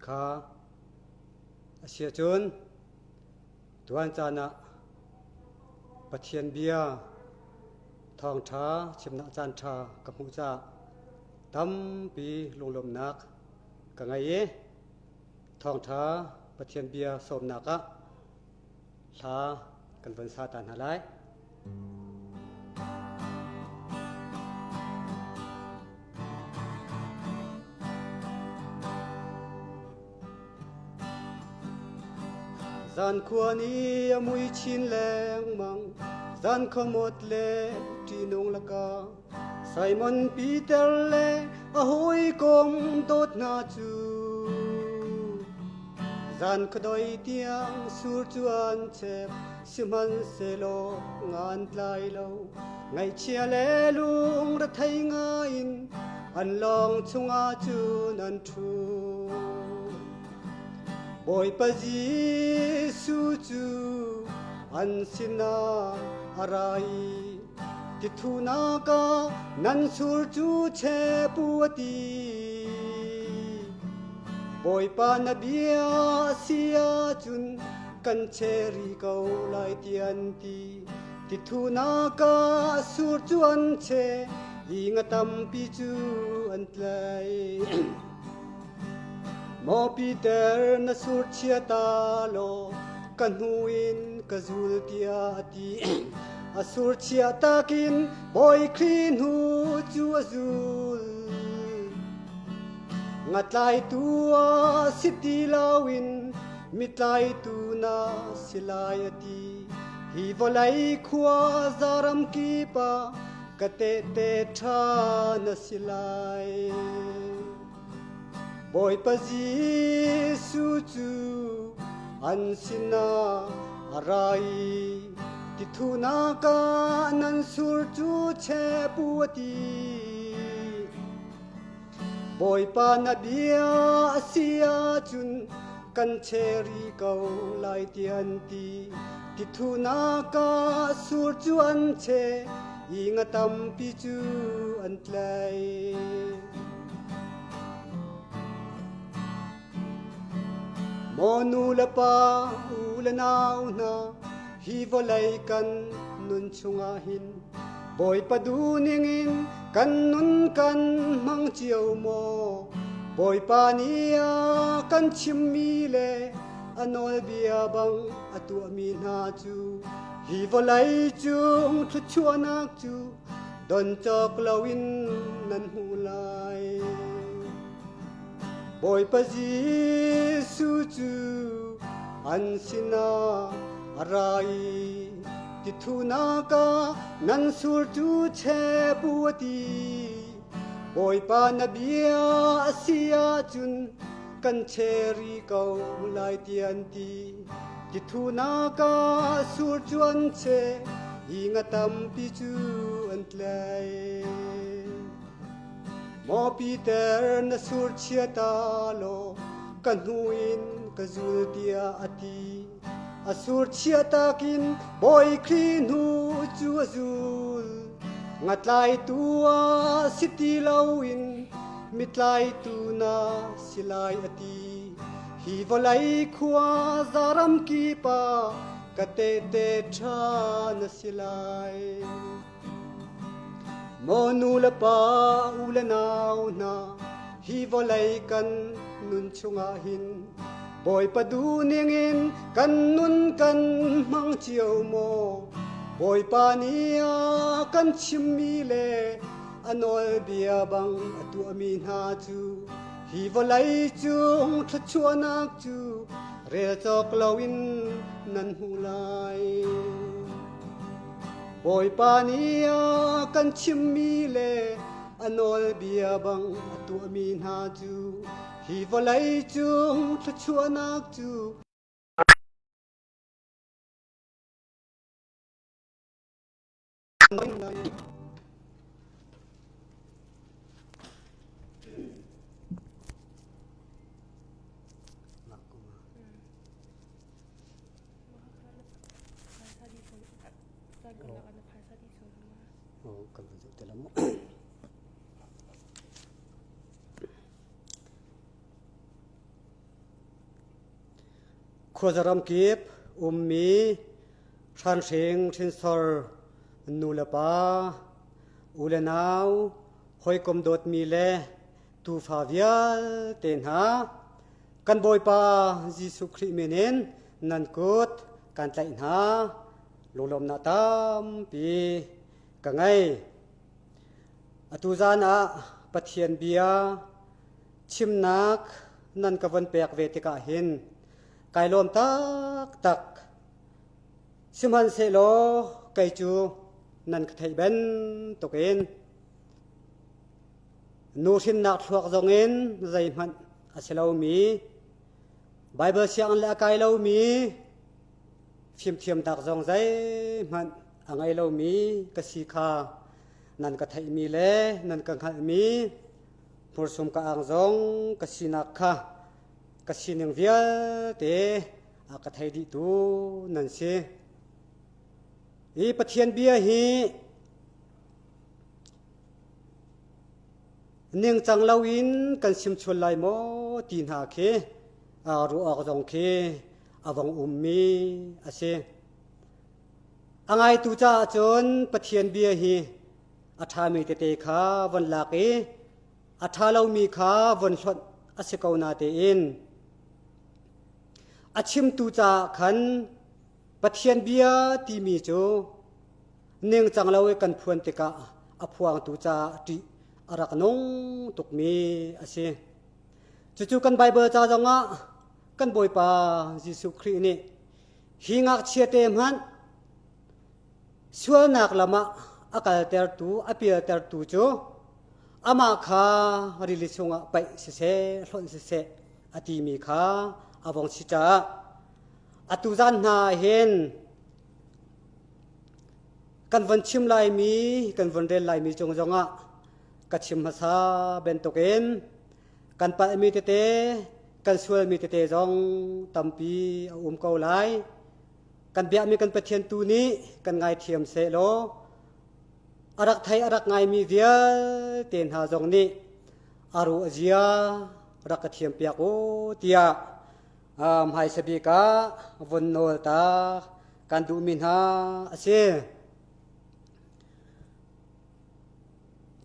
kha asia chun tuan chana pathian bia thong tha chimna chan tha kamu cha tam pi lunglom nak ka ngai thong tha pathian bia som naka tha kan van sa tan halai gian khuani amui chin leng mang gian khomot le tinong laka Simon Peter le ahoy kom tot na chu gian khodoi tiang sur chuan chep siman selo ngan tlai lo ngai chia le lung ra thai nga in an long chunga chu nan thu Boy pa Jesu chu an sina arai tithuna ka nan sur chu che puati Boy pa na bia sia chun kan cheri kau lai tian ti tithuna ka sur chu an che inga tam pi chu an tlai Mo Peter na sur chia ta lo kan huin ka zul tia ti a sur chia ta kin boy clean hu chu azul ngatlai tua city lawin mitlai tu na silai ti hi volai khwa zaram ki pa kate te tha na silai Boy pa Jesu chu an sina arai tithuna ka nan sur chu che puati Boy pa na bia sia chun kan cheri kau lai tian ti tithuna ka sur chu an che inga tam pi chu an tlai Monu la pa ulanau na hi volai kan nun chunga hin boy pa duningin kan nun kan mang chiao mo boy pa nia kan chimmi le anol bia bang atu mi na chu hi volai chung thu chuanak chu don chok lawin nan hulai Boy pa Jesu chu an sina arai tithuna ka nan sur chu che puati Boy pa na bia asia chun kan cheri kau lai tian ti tithuna ka sur chuan che inga tam pi chu an tlai Mo Peter na sur chia ta lo kan huin ka zul tia ati a sur chia ta kin boy clean hu chu azul ngatlai tua city lawin mitlai tu na silai ati hi volai khwa zaram ki pa kate te tha na silai Monu la pa ulanau na hi volai kan nun chunga hin boy pa duningin kan nun kan mang chiao mo boy pa nia kan chimmi le anol bia bang atu amin ha chu hi volai chung thla chuanak chu re chok lawin nan hulai Boy pa nia kan chimmi le anol bia bang atu amin ha chu hi volai chung thu chuanak chu kan betul dalam ขวดรำกีบมีชันเสียงชินสอร์นูเลปาอุเลนาวหอยกมโดดมีเลตูฟาวิลเตนหากันบอยปาจิสุคริเมเนนนันกุดกันไลหาลงลมนาตามปีกังไงอตุจานะปะเทียนเบียชิมนักนันกวันเปียกเวติกาหินไกลมตักตักชิมหันเซโลไกจูนันกไทยเบนตกเอ็นนูชินนักทวกจงเอ็นใจมันอาเซลามีไบเบิลเสียงละไกลเรามีฟิมเทียมตักจงใจมันอ่างไอเรามีกสีขานันกไทยมีเลนันกังหันมีผู้สมกอ่างจงกสีนักค่ะกสีหนึ่งเวียเตอากไทยดีตูนั่นสิอีปะเทียนเบียฮีเนียงจังลาวินกันชิมชวนไลโมตีนหาเคอารูออกจงเคอาวังมีอาเซอังไอตูจ้าจนปะเทียนเบียฮีอาทามีเตเตขาวันลาเกอาทาเรามีขาวันชดอาเซกาวนาเตอินอาชิมตูจ้าขันปะเทียนเบียตีมีโจเนียงจังเรากันพวนเตกะอพวงตูจ้าตีอารักนงตุกมีอาเซจู่ๆกันไบเบิลจ้าจงะกันบอยปายิสุครีนี่หิงักเชียเตมันส่วนนักละมะอากาศเตอร์ตูอภิเตอร์ตูโจอามาคาริลิสงะไปเสเสหล่นเสเสอติมีคาอาวงชิจาอตุจันนาเห็นกันวันชิมลายมีกันวันเรลลายมีจงจงะกัดชิมภาษาเบนตกเอ็นกันปะมีเตเตกันสวลมีเตเตจงตัมปีเกาไลกันเบียมีกันปะเทียนตูนี้กันไงเทียมเสโลอารักไทยอารักไงมีเดียเตียนหาจงนี้อารุอเจียรักเทียมเปียกโอเตียไฮสบีกาวันโนตากันดูมินหาเส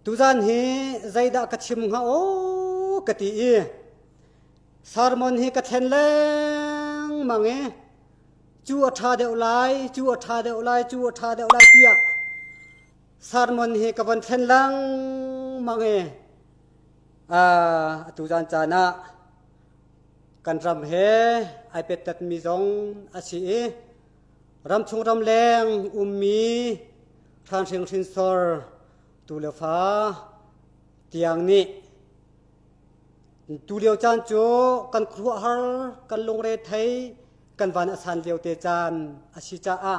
ตุจันเฮใจดักชิมหาโอกติสารมนเฮกัดเห็นแรงมังจูอัฐาเดวไลจูอัฐาเดวไลจูอัฐาเดวไลเตียสารมนเฮกับวันเห็นแรงมังตุจันจานะกันรำเฮไอเป็ดตัดมีจงอาชีรำชงรำแรงมีทางเชียงชินซอร์ตูเลฟ้าเตียงนี้ตูเลียวจานโจกันครัวฮาร์กันลงเรไทยกันวันอสันเลียวเตจานอาชิจาอะ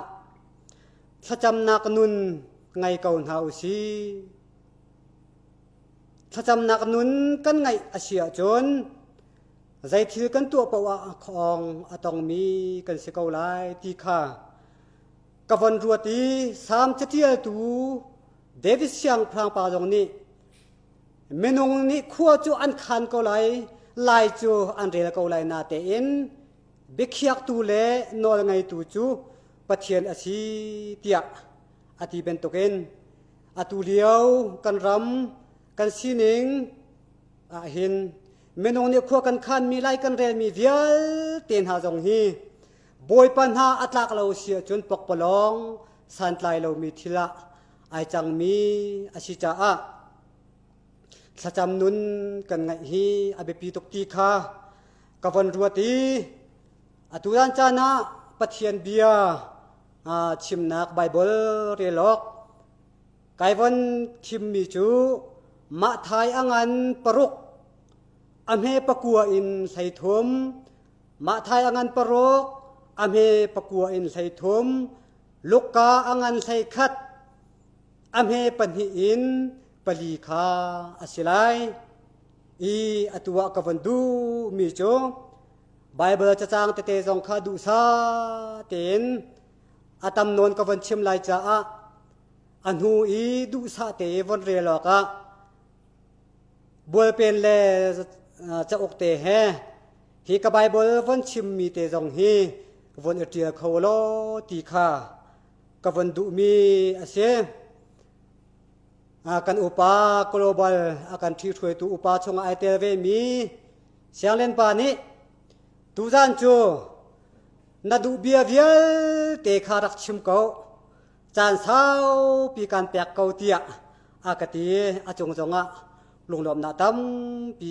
ถ้าจำนักนุนไงเก่าหาอุซีถ้าจำนักนุนกันไงอาเชียจนใจถือกันตัวปะวะของอตองมีกันเสกเอาไลตีข้ากับวันรัวตีสามเจียตูเดวิสยังพรางปาจงนี้เมนูนี้ขั้วจูอันขันก็ไลไลจูอันเรลก็ไลนาเตอินบิกยักตูเลนอลไงตูจูปะเทียนอาชีเตียอติเป็นตกเอ็นอตูเลียวกันรำกันซีนิงเห็นเมนูนี้ขั้วกันขันมีไลกันเรลมีเวียลเตียนหาจงฮีบอยปัญหาอัตลักเราเสียจนปกปลองสันไลเรามีทีละไอจังมีอาชิจาอะสจำนุนกันไงฮีอเบปีตกตีคากวันรัวตีอตุรันจานะปะเทียนเบียชิมนักไบเบิลเรลอกไกวันชิมมีจูมะไทยอังันปรุกอเมปะกัวอินไซทุมมะไทยอังันปรุกอเมปะกัวอินไซทุมลูกกาอังันไซคัดอเมปันหิอินปลีคาอาศิไลอตัวกับวันดูมีโจไบเบิลจะจางเตเตจงคาดูซาเต็นอาตมนนกับวันชิมไลจ้าอันหูดูซาเตวันเรลอกบัวเป็นเลจะอกเตะแฮ hi ka Bible von chim mi te jong hi von etia kholo ti kha ka von du mi ase kan upa global akan thi thui tu upa chunga ai tel ve mi siang len pa ni tu jan chu na du bia vial te kha rak chim ko chan sao pi kan pek ko tia akati achung jonga lunglom na tam pi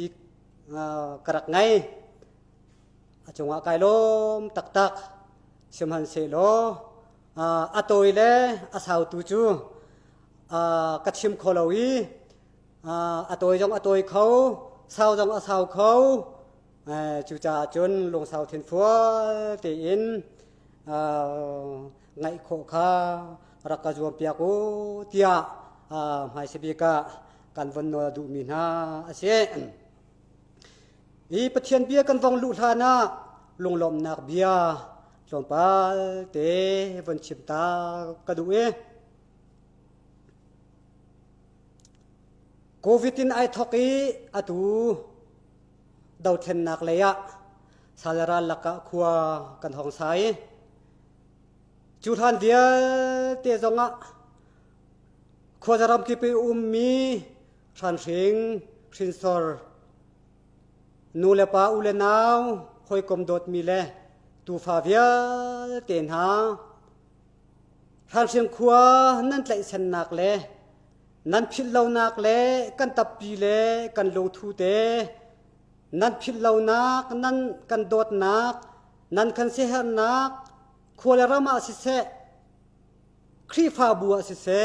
karak ngai achunga kailom tak tak simhan se lo atoi le asau tu chu kachim kholowi atoi jong atoi khau sao jong asau khau chu cha chun lung sao thiên phua te in ngai kho kha rakka juam pia ko tia mai sebika kan von no du min ha ase i pathian bia kan vong lu thana lunglom nak bia lompal te von chimta ka du e covid-19 ai thoki atu dau then nak leya salara laka khua kan hong sai chu than dia te zonga khua jaram ki pe ummi than sing thin sor nu le pa u le naw khoi kom dot mi le tu fa via ten ha than sing khua nan tlai san nak le nan phil lo nak le kan tap pi le kan lo thu te nan phil lo nak nan kan dot nak nan kan se her nak khole rama si se khri fa bua si se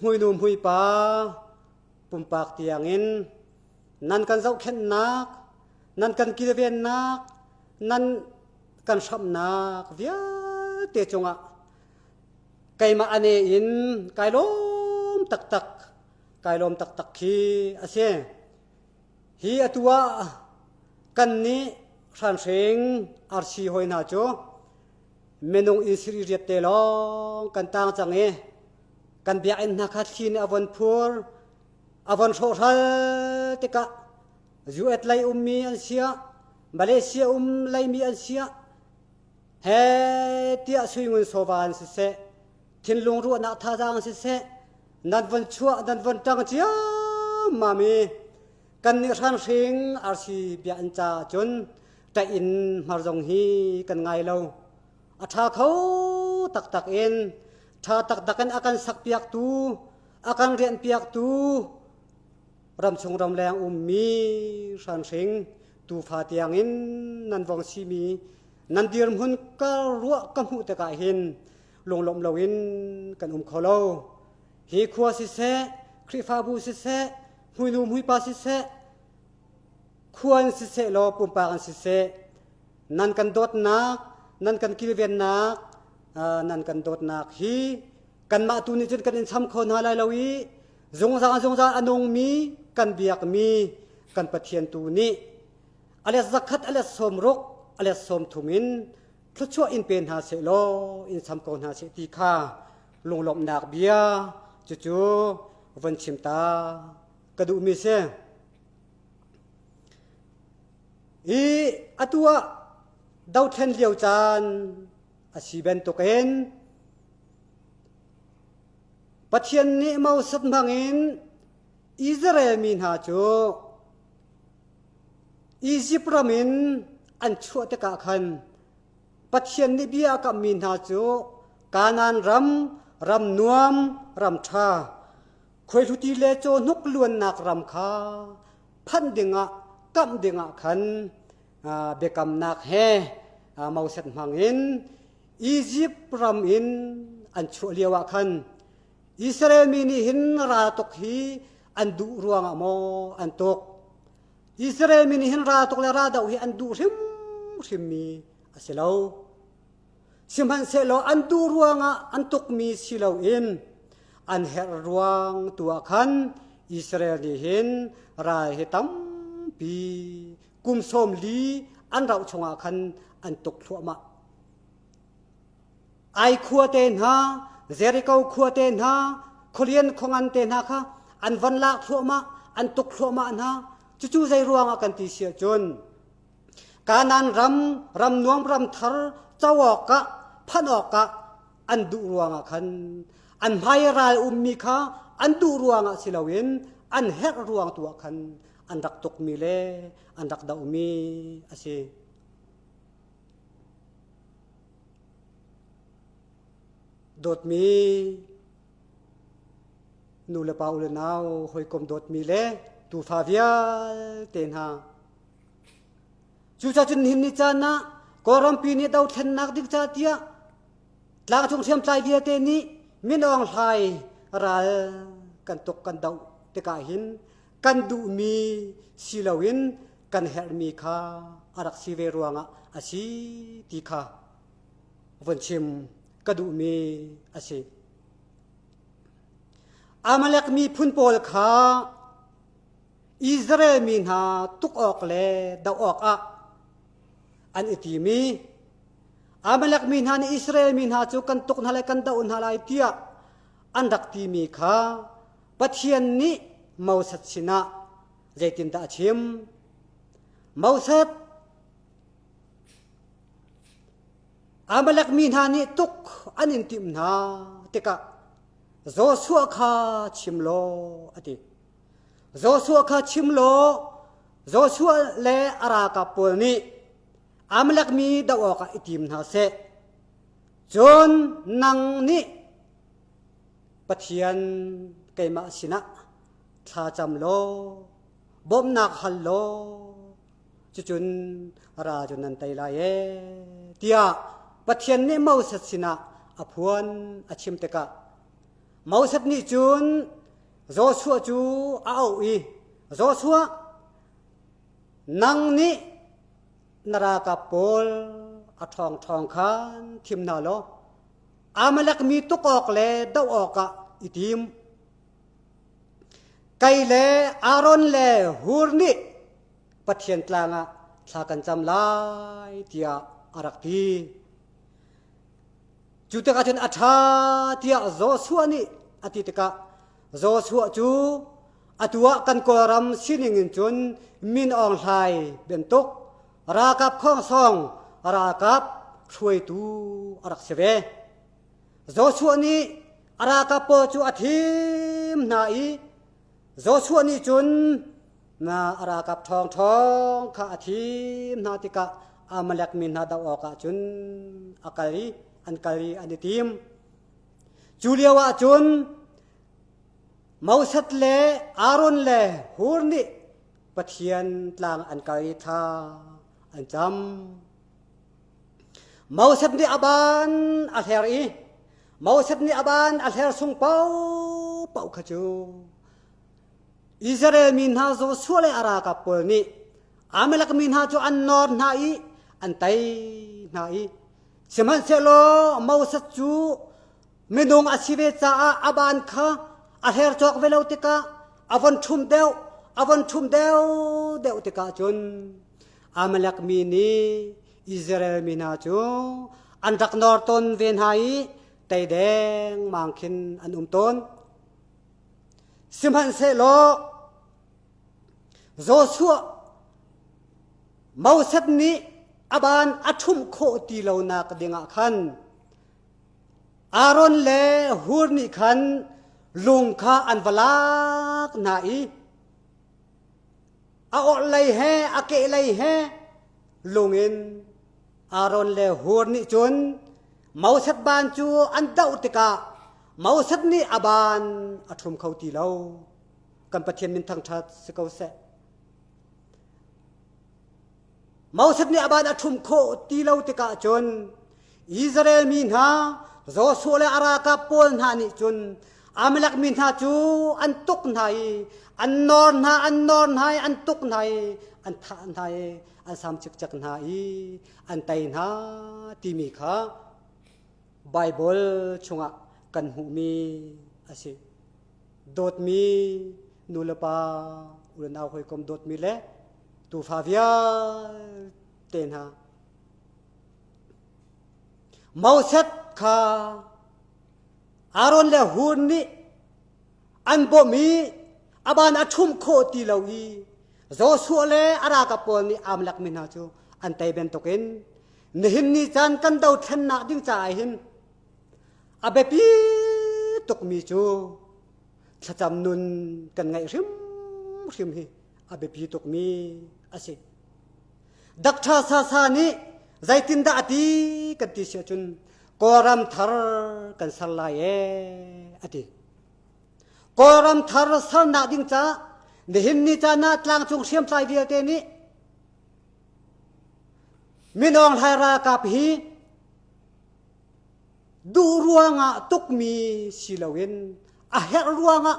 hui num hui pa pum pak tiangin nan kan zau khen nak nan kan kiven nak nan kan sham nak via te chunga kai ma ane in kai lom tak tak kai lom tak tak khi ase hi atua kan ni ran seng arsi hoina cho menung insri riat te long kan tang change kan bia in na khat thin avon phur avon social te ka zuet lai ummi an sia malaysia lai mi an sia he tia suingun sowan se thin lung ru na tha jang se nan von chua nan von tang chia mami kan ni ran sing arsi bia an cha chun ta in mar jong hi kan ngai lo atha khau tak tak in tha tak takan akan sak piak tu akan rian piak tu ram chung ram lang ummi ran sing tu fa tiang in nan wong si mi nan dir hun ka ruwa ka mu te ka hin long lom lowin kan kholo hi khua si se khri fa bu si se hui nu hui pa si se khuan si se lo pum pa kan si se nan kan dot nak nan kan kilven nak nan kan dot nak hi kan ma tu ni chen kan in sam khon halai lowi zong za anong mi kan biak mi kan pathian tu ni ale zakat ale somrok ale som thumin thcho in pen ha se lo in sam kon ha se ti kha lunglom nak bia chu chu van chimta kadu mi se i atua dau then liao chan asiben to ken pathian ni mau sat mangin Israel min ha chu Egypt ramin an chu te ka khan pathian ni bia ka min ha chu kanan ram nuam ram tha khoi thuti le cho nuk luan nak ram kha phan dinga kam dinga khan bekam nak he mau set mangin Egypt ram in an chu liawa khan Israel mini hin ra tok hi an du ruang mo an tok Israel mini hin ra tok le ra dau hi an du rim mi asilo simhan se lo an du ruanga an tok mi silo in an her ruang tua khan Israel ni hin ra he tam pi kum som li an rau chonga khan an tok thua ai khua ten ha Jericho khua ten ha Korean khongan ten ha kha an van la thua an tok thua na chu chu zai ruanga kan ti sia chon การนั้นรำนวมรำทรเจ้าออกกะพันออกกะอันดุรวงคันอันไพรายมีข้าอันดุรวงสิลาวินอันเฮรรวงตัวคันอันรักตกมีเลอันรักดามีอาศัยโดดมีนูเลปาอุลนาวหอยกมโดดมีเลตูฟาเวียเตนฮาจูจ่าจุนหินนิจานะกอรัมปีนี่ดาวเทนนักดิกจาเตียลากจงเทียมใจเวียเตนี่มินองไทยรากันตกกันดาวเตกาหินกันดูมีสิลาวินกันเฮรมีคาอารักซีเวรวงอาศิติคาวันชิมกันดูมีอาศิอามาเล็กมีพุนโปลขาอิสราเอลมีหาตุกออกเลดาวออกอันอิติมีอามาเล็กมีหาในอิสราเอลมีหาจุกันตุกนาเลกันดาวนาลายเตียอันดักตีมีขาปัทเทียนนี้มาสัตชินะใจตินตาชิมมาสัตอามาเล็กมีหานี่ตุกอันอินติมนาเตกะโจชัวคาชิมโลอติโจชัวคาชิมโลโจชัวเลอารากาปุลนีอามลักมีดาวอกอิติมนาเซจนนังนี้ปะเทียนเกมาสินะทาจำโลบ่มนักฮัลโลจุนราจุนันไตลายเตียปะเทียนนี้มาสัตสินะอภวนอชิมเตกะมาสัตนี้จุนโจชัวจูเอาอีโจชัวนังนี้นรากาปอลอทองขันทิมนาโลอามาลักมีตุกออกเลดาวออกอิติมไกเลอารอนเลฮูร์นิปัทเทียนตลางสากันจำลายเตียอารักตีจุดตะกันอัฐาเตียโจชัวนี่อติตะกะโจชัวจูอตัวกันกอรัมสินิงินจุนมินอองไลเบนตุกรากับข้องซองรากับช่วยตูอารักเสเวโจชัวนี้รากับปจูอธิมนาอีโจชัวนี้จุนนารากับทองข้าอธิมนาติกะอามาเล็กมินนาดาวออกจุนอักลีอันดิติมจูเลียวะจุนมาสัตเลอารอนเลฮูร์นิปัทเทียนตลางอันกาลิธาอันจำมาสัตนี่อาบานอัลเฮรีมาสัตนี่อาบานอัลเฮรซุงเป่าขจูอิสราเอลมินฮาโจชัวเลอารากับปลนี่อาเมลักมินฮาจูอันนอร์นาอีอันไตนาอีสมันเซโลมาสัตจูเมนงอาศิเวจ้าอาบานข้าอาเฮรจอกเวลาติกาอวันชุมเดวติกาจนอามาลักมีนีอิสราเอลมีนาจูอันดักนอร์ตนเวนไฮไตแดงมังคินอันต้นสิมันเซโลโจชัวมาสัตนี้อาบานอัชุมโคตีเหล่านักเดงขันอารอนเลฮูร์นิขันลุงข้าอันวลักนาอีอาอไลเฮอาเกไลเฮลุงอินอารอนเลฮูร์นิจุนมาสัตบานจูอันดาวติกามาสัตนี้อาบานอัชุมเขาตีเหล่ากันปะเทียนมินทังชัดสกาวเซมาสัตนี้อาบานอัชุมโคตีเหล่าติกาจนอิสราเอลมีนาโจชัวเลอาราคาปอลนานิจุนอามาลักมินฮาจูอันตุกไนอันนอนฮาอันตุกไนอันทานไนอันสามจิกจักไนอันไตนาที่มีข้าไบเบิลชงะกันหูมีอาศัยโดดมีนูเลปาอุลนาวหอยกมโดดมีเลตูฟาเวียเตนฮามาเซตข้าอารอนเลฮูนนี่อันบ่มีอาบานอัชุมโคตีเหล่าอีโจชัวเลอารากาปอลนี่อามลักมินาจู อันไตเบนตกินนิหินนิจานกันดาวทันนักดิ้งจ่ายหินอาเบปีตกมีจูถ้าจำนุนกันไงริมฮิอาเบปีตกมีอาศัยดักชาซาซานี้ใจตินดาตีกันติเสียจุนกอรัมทาร์กันสลายอดีกอรัมทาร์สันนักดิ้งจ่านิหินนิจานาตลางจงเชียมใจเดียวเตนี้มินองไทยรากับฮีดูรัวงะตุกมีสิลาวินอาเฮรัวงะ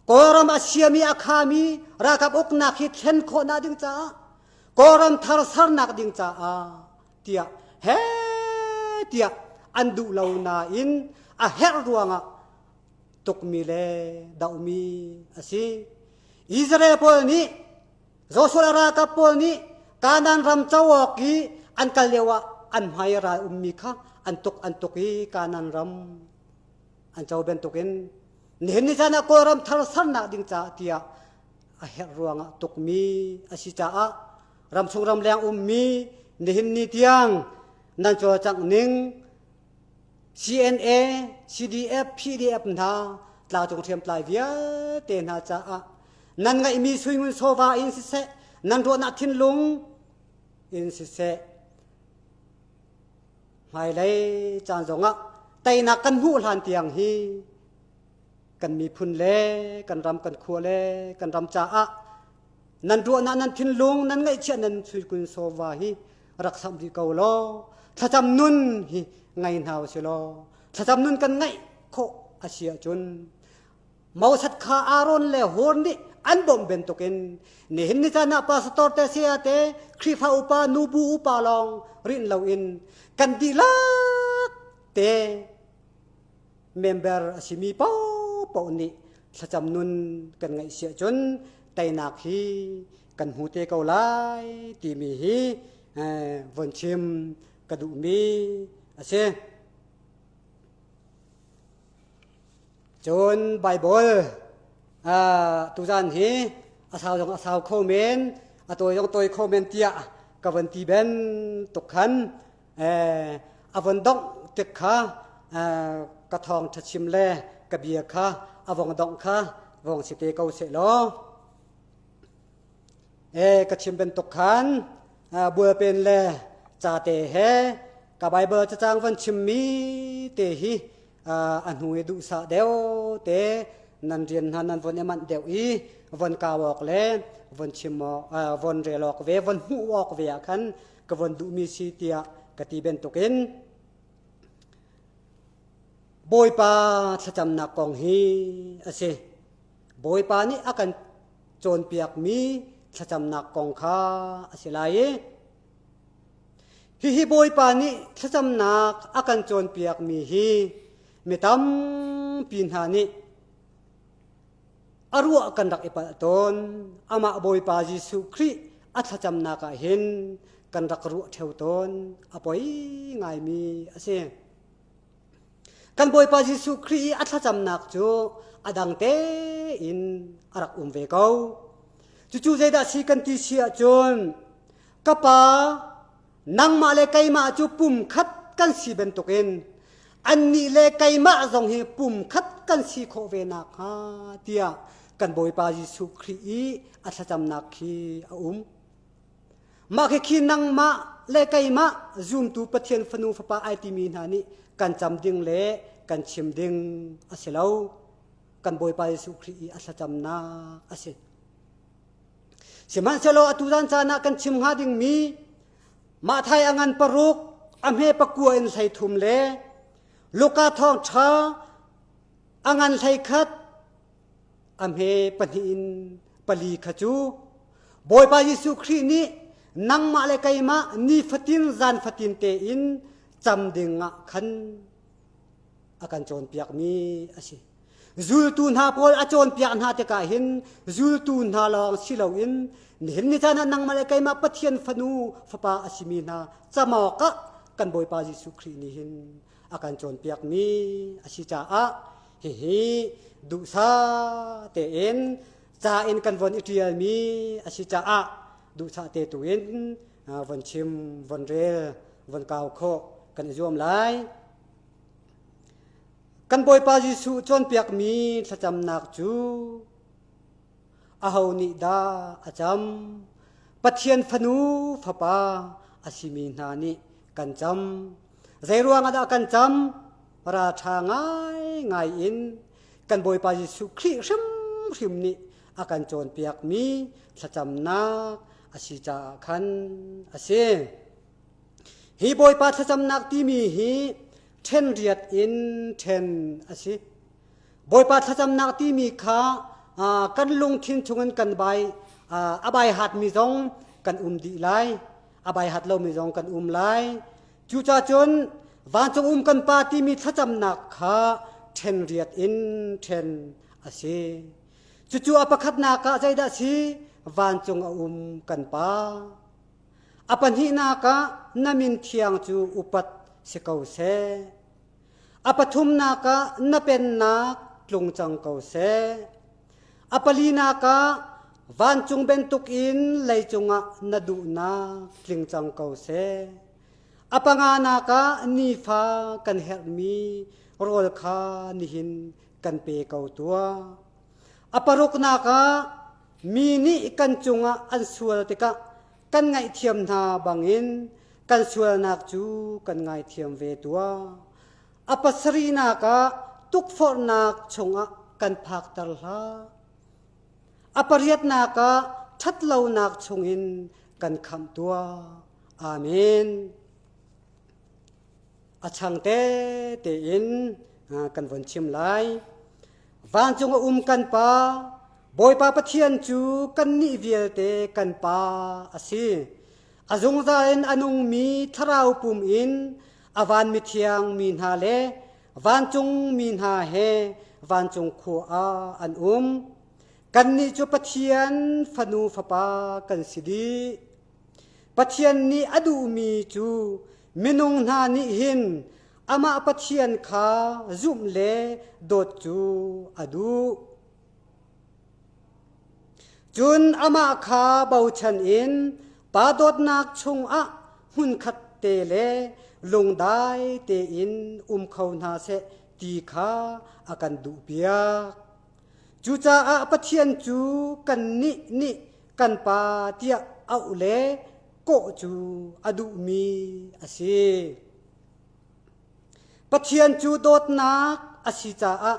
กอรัมอาเซียมีอาคามีรากับอกนักฮิตเห็นโคนาดิงจ้ากอรัมทาร์สารนักดิงจ้าเตียเฮเตียอันดูเลวนาอินอาเฮรัวงะตุกมีเลดาวมีอาศัยอิสราเอลพอลนี้โจสุลารากับพอลนี้การนั้นรำเจ้าวกีอันกัลเลวะอันหายรามีค่ะอันตุกีการนั้นรำอันเจ้าเป็นตุกินเห็นนิจานะกอรำทารสันนักดิ้งจ่าเตียอาเฮรัวงะตุกมีอาศิจ่ารำสุรำแรงมีเห็นนิเตียงนั่นจอจักนิ่ง CNA CDF PDF นาตลาดจงเทียมปลายเวียเตน่าจ่านั่นไงมีสวยงามโซฟาอินสิเซนั่นรัวนักทินลุงอินสิเซไม่เลยจานจงอ่ะแต่นักกันหูหลานเตียงฮีกันมีพุนเล่กันรำกันขัวเล่กันรำจ่านั่นรัวนักทินลุงนั่นไงเช่นนั้นสวยกุนโซวาฮีรักษาดีเกาโลถ้าจำนุนฮีไงหนาวเชลโลถ้าจำนุนกันไงโคอาเซียจุนเมาสัตขาอารอนเล่ฮอนดิอันบอมเบนตุกินนี่เห็นนิจานะพาสตอร์เตเซียเตครีฟาอุปานูบูอุปาลองรินลาวินกันดีลักเตเมมเบอร์สิมีเป้าเป้านี่ถ้าจำนุนกันไงเสียจนไตนักฮีกันหูเตเกาไลตีมีฮีวันชิมกระดูมีอาเซจนไบเบิลตุจันฮีอาสาวคอมเมนตัวยองตัวคอมเมนเตียกับวันที่เป็นตุกขันวันดงตึกค่ะกระทองทัชิมเล่กระเบียค่ะวันดงค่ะวันสิเตเกาเสลกระชิมเป็นตุกขันบัวเป็นเล่จ่าเตเฮกับไบเบิลจะจางวันชิมมีเตฮีอันหูดุสะเดวเตนันเรียนนันวันเอมันเดียวอีวันกาวอกเล่วันชิมวันเรลอกเววันหูออกเวียขันกับวันดูมีสีเตียกตีเป็นตุกินบอยปาจะจำนักกองฮีอาเซบอยปานี่อากันโจนเปียกมีจะจำนักกองข้าอาเซลายฮีบอยปานี่จะจำนักอากันโจนเปียกมีฮีเมตัมปินหานี่อารัวกันรักอิปะตนอามาบอยปาจิสุครีอัตจำนักเห็นกันรักรัวเทวตนอปอยง่ายมีอาเซกันบอยปาจิสุครีอัตจำนักจูอดังเตอินอารักเวกเอาจู่ๆใจดัชกันติเสียจนกปานังมาเลกัยมาจูปุ่มคัดกันสีเป็นตุกินอันนี้เลกัยมาจงเฮปุ่มคัดกันสีโคเวนักฮาเตียกันบอยปาจิสุครีอัตจำนักฮีมาคินังมาเลกัยมาจุมตูปะเทียนฟนูฟปาไอติมีนานี่กันจำดิ่งเลกันชิมดิ่งอาเซลากันบอยปาจิสุครีอัตจำนักอาเซเสมันเซลาตุจันจานะกันชิมหาดิ่งมีมาไทยอังันปรุกอเมปะกัวอินไซทุมเลลูกาทองชาอังันไซคัดอเมปนินปลีขจูบอยปาจิสุครีนี้นังมาเลกัยมานีฟตินจานฟตินเตอินจำดิ่งขันอาการโจรเปียกมีอาชีจูลตูนหาพอลอาโจรเปียกหาเตกาหินจูลตูนหาลองสิลาวินเห็นนิจานังมาเลกัยมาปะเทียนฟนูฟปาอาชิมีนาจะมอกะกันบอยปาจิสุครีนี้หินอาการโจรเปียกมีอาชีจ่าเฮดุซาเตเอ็นจ่าเอ็นกันวันอิตรียมีอาชีจ่าดุซาเตตุเอ็น วันชิมวันเรลวันกาวโคกันรวมไลกันบอยปาจิสุจนเปียกมีสะจำนักจูอาหานิดาอาจำปัทเทียนฟนูฟปาอาชิมีนานิกันจำใจรวงอาดากันจำราชาง่ายอินกันบอยปาจิสุคลีริมนิอากันจนเปียกมีสะจำนักอาชิจาคันอาเซฮีบอยปาสะจำนักที่มีฮีเทนเรียดอินเทนอาสิบอยปาสะจำนักที่มีขากันลงทิ้งชงกันใบอบายหัดมีจงกันดีไลอบายหัดเรามีจงกันไลจูจ่าจนวันจงกันปาที่มีสะจำนักขาเทนเรียดอินเทนอาสิจู่ๆอปขัดนาคาใจดัชวันจงกันปาอปันหินาคานามินเทียงจูอุปัตสิเกาเสอปทุมนาคานาเป็นนักลงจังเกาเสอปลีนาคาวันจงเป็นตุกอินเลยจงนาดูนาคลิงจังเกาเสอปังานาคานีฟ้ากันเฮรมีโรลคานิหินกันเปเกาตัวอปรุกนาคามีนิกันจงอันสวลติกะกันไงเทียมนาบังอินกันสวลนักจูกันไงเทียมเวตัวอปัสรีนาคาตุกฟอร์นักชงกันพักตลหาอปริยตนาคาทัดเหล่านักชงอินกันคำตัวอาเมนอาชังเตอินกันวันชิมไลวันจงกันปาบอยปาปะเทียนจูกันนิเวียเตกันปาอาศิอาจงใจอนุงมีทราวปุ่มอินอวันมิเทียงมีนาเลวันจงมีนาเฮวันจงขัวอันกันนิจูปะเทียนฟนูฟปากันสิดีปะเทียนนี้อดูมีจูมินุงนานิหินอามาปะเทียนขาจุมเลโดดจูอดูจุนอามาขาเบาชันอินปาดดนักชงหุนขัดเตเลลงได้เตอินเขานาเสตีขาอากันดูเปียจูจ่าปะเทียนจูกันนิกันปาเตียเอาเลโกจูอดูมีอาศิปะเทียนจูโดดนักอาศิจ่า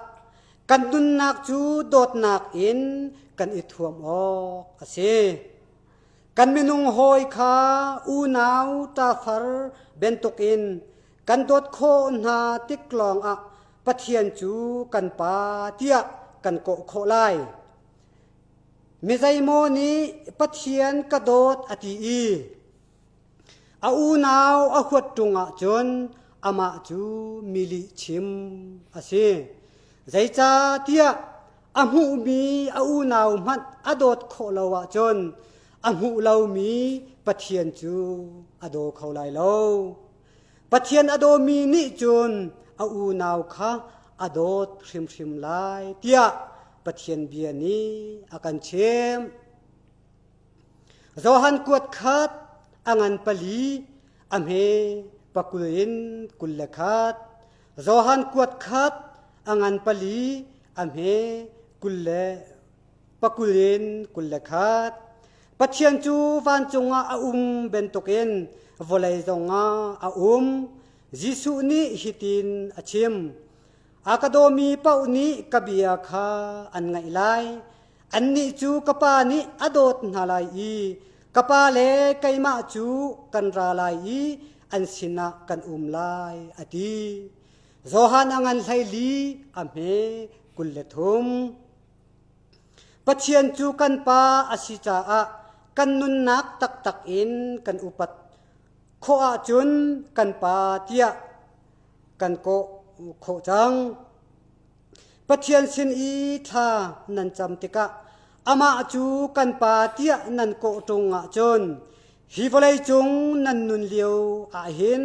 กันดุนนักจูโดดนักอินกันอิทวมออกอาศิกันมินุงหอยขาอูนาวตาฟาร์เบนตุกินกันโดดโคนาติกลองปะเทียนจูกันปาเตียกันโกโคไลมิใจโมนี้ปะเทียนกระโดดอตีอีอูนาวขวดตุงจนอามาจูมิลิชิมอาศิใจจ่าเตียอาหูมีอูนาวมันโดดโคลาวจนอาหูเรามีปะเทียนจูโดเขาไลเลาปะเทียนโดมีนิจุนอูนาวค่ะโดดริมไลเตียปะเทียนเบียนี้กันเชมโจหันกวดคัดอันปลีอเมปักุลินกุลคัดโจหันกวดคัดอันปลีอเมกุลปักุลินกุลคัดปะเทียนจูวันจงเบนตุกินวลัยจงจิสุนีฮิตินชิมอากาโดมีเป้านี้กบียคาอันไงไลอันนี้จูกปานี้อโดดนาลายกปาเลไกมาจูกันราลายอันสินะกันไลอดีโจฮันอันไลลีอเมกุลเลทุมปัจเจียนจูกันปาอสิจากันนุนนักตักอินกันอุปัตโคอาจุนกันปาเตียกันโกโคจังปะเทียนสินอีทานันจำติกะอามาจูกันปาเตียนันโกตรงจนฮิวไลจงนันนุนเลียวหิน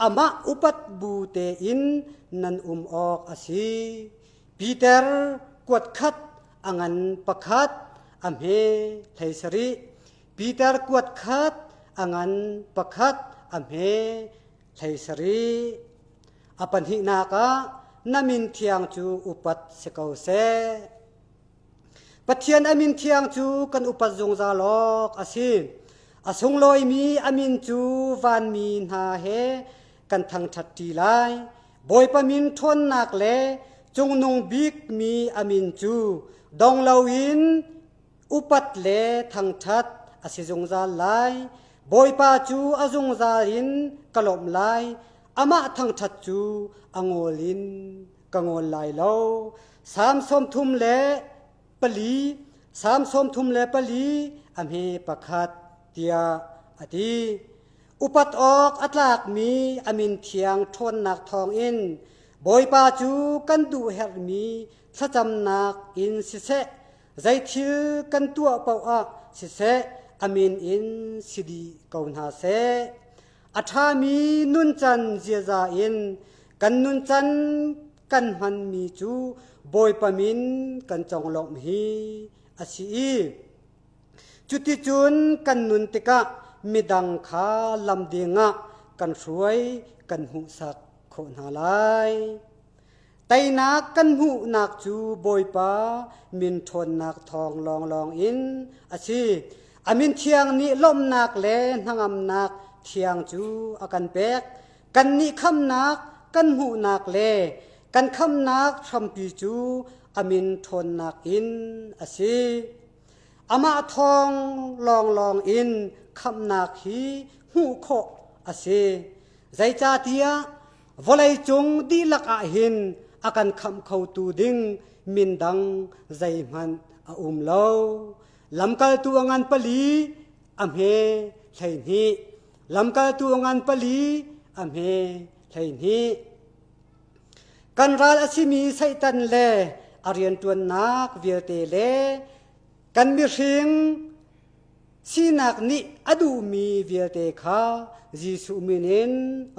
อามาอุปัตบูเตอินนันออกอาศิปีเตอร์กวดคัดอันประคัดอเมไทสรีปีเตอร์กวดคัด angan pakhat amhe thaisari apan hi naka namin thiang chu upat sekau se pathian amin thiang chu kan upat zongza lok asin asung loi mi amin chu van mi na he kan thang that ti lai boi pamin thon nak le chung nung bik mi amin chu dong lawin upat le thang that asi zongza lai boi pa chu azongza in kalom lai ama thang that chu angolin kangol lai lo sam som thum le pali sam som thum le pali amhe pakhat tia ati upat ok atlak mi amin thiang thon nak thong in boi pa chu kan du her mi thacham nak in si se zai thil kan tua pau a si se amin in sidi kauna se atha mi nun chan zia za in kan nun chan kan man mi chu boi pamin kan chong lom hi asi chuti chun kan nun tika midang kha lam dinga kan hruai kan hu sak kho na lai taina kan hu nak chu boi pa min thon nak thong long long in asi amin thiang ni lom nak le hangam nak thiang chu akan pek kan ni kham nak kan hu nak le kan kham nak thampi chu amin thon nak in asi ama thong long long in kham nak hi hu kho ase zai cha tia volai chung di lak a hin akan kham khau tu ding min dang zai man a lo lamkal tu angan pali amhe thlai ni lamkal tu angan pali amhe thlai ni kan ral asimi saitan le arian tuan nak vilte le kan mi hring sinak ni adu mi vilte kha jisu minin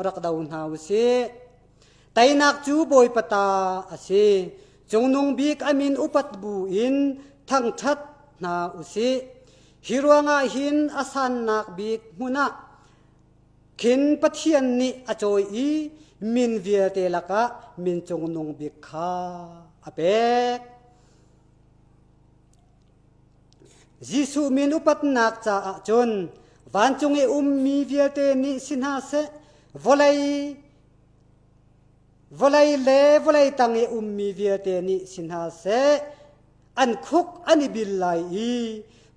rak daun hause tainak chu boi pata ase chungnung bik amin upat bu in thang that na usi hirwanga hin asan nak bik huna khin pathian ni achoi i min vilte laka min chungnung bik kha apek jisu min upat nak cha a chon van chung e mi vilte ni sinha se volai le volai tang e mi vilte ni sinha se an khuk ani bil lai i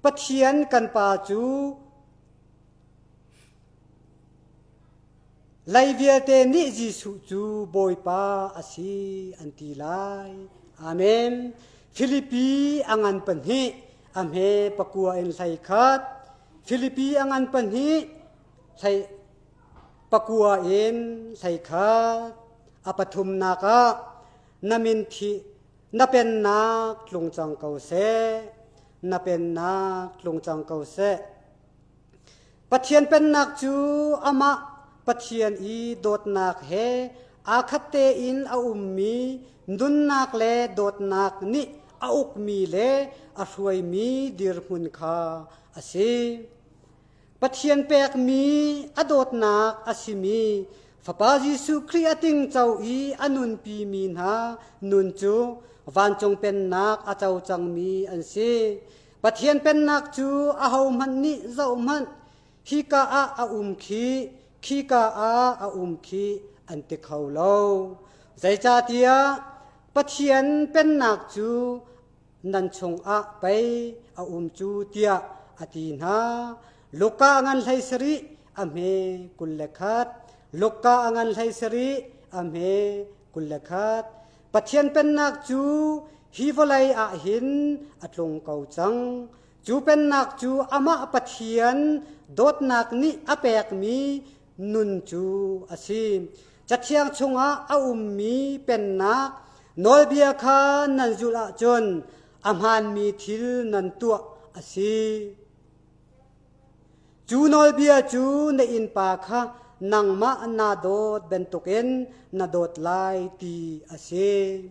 pathian kan pa chu lai vilte ni jisu chu boi pa asi anti lai amen philippi angan pan hi amhe pakua in sai khat philippi angan pan hi sai pakua in sai khat apathum naka namin thi napen nak tlungchang kau se napen nak tlungchang kau se pathian pen nak chu ama pathian i dot nak he akhatte in a ummi dun nak le dot nak ni auk mi le a hruai mi dir hun kha ase pathian pek mi adot nak asimi fapa jisu kriating chau i anun pi mi na nun chu van chong pen nak a chau chang mi an se pathian pen nak chu a hau man ni zau man hi ka a khi ka a khi an te khau lo zai cha tia pathian pen nak chu nan chong a pai a chu tia ati na loka ngan hlai sari amhe kullakhat loka angan hlai sari amhe kullakhat pathian pen nak chu hi volai a hin atlong kau chang chu pen nak chu ama pathian dot nak ni apek mi nun chu asim chathiang chunga a mi pen nak nol bia kha nan zula chon amhan mi thil nan tua asi chu nol bia chu na in pa kha nang ma na dot bentuken na dot lai ti ase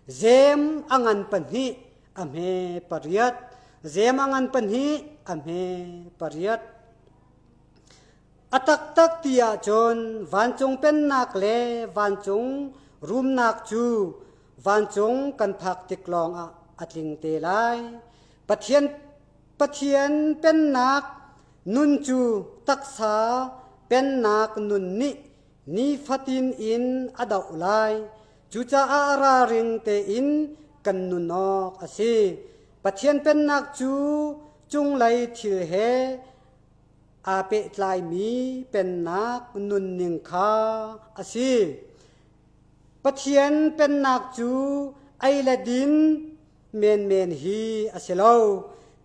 zem angan panhi amhe pariat zem angan panhi amhe pariat อตักตักเตียจนวันจงเป็นนักเลวันจงรุมนักจูวันจงกันผักติกลองอัดลิงเตไลปะเทียนเป็นนักนุนจูตักษาเป็นนักนุนนี่ฟัตินอินอดาวไลจูจะอาราริงเตอินกันนุนออกอาศิปะเทียนเป็นนักจูจุงไลทิลเฮอาเปตลายมีเป็นนักนุนนิงคาอาศิปะเทียนเป็นนักจูไอละดินเมนฮีอาศิโล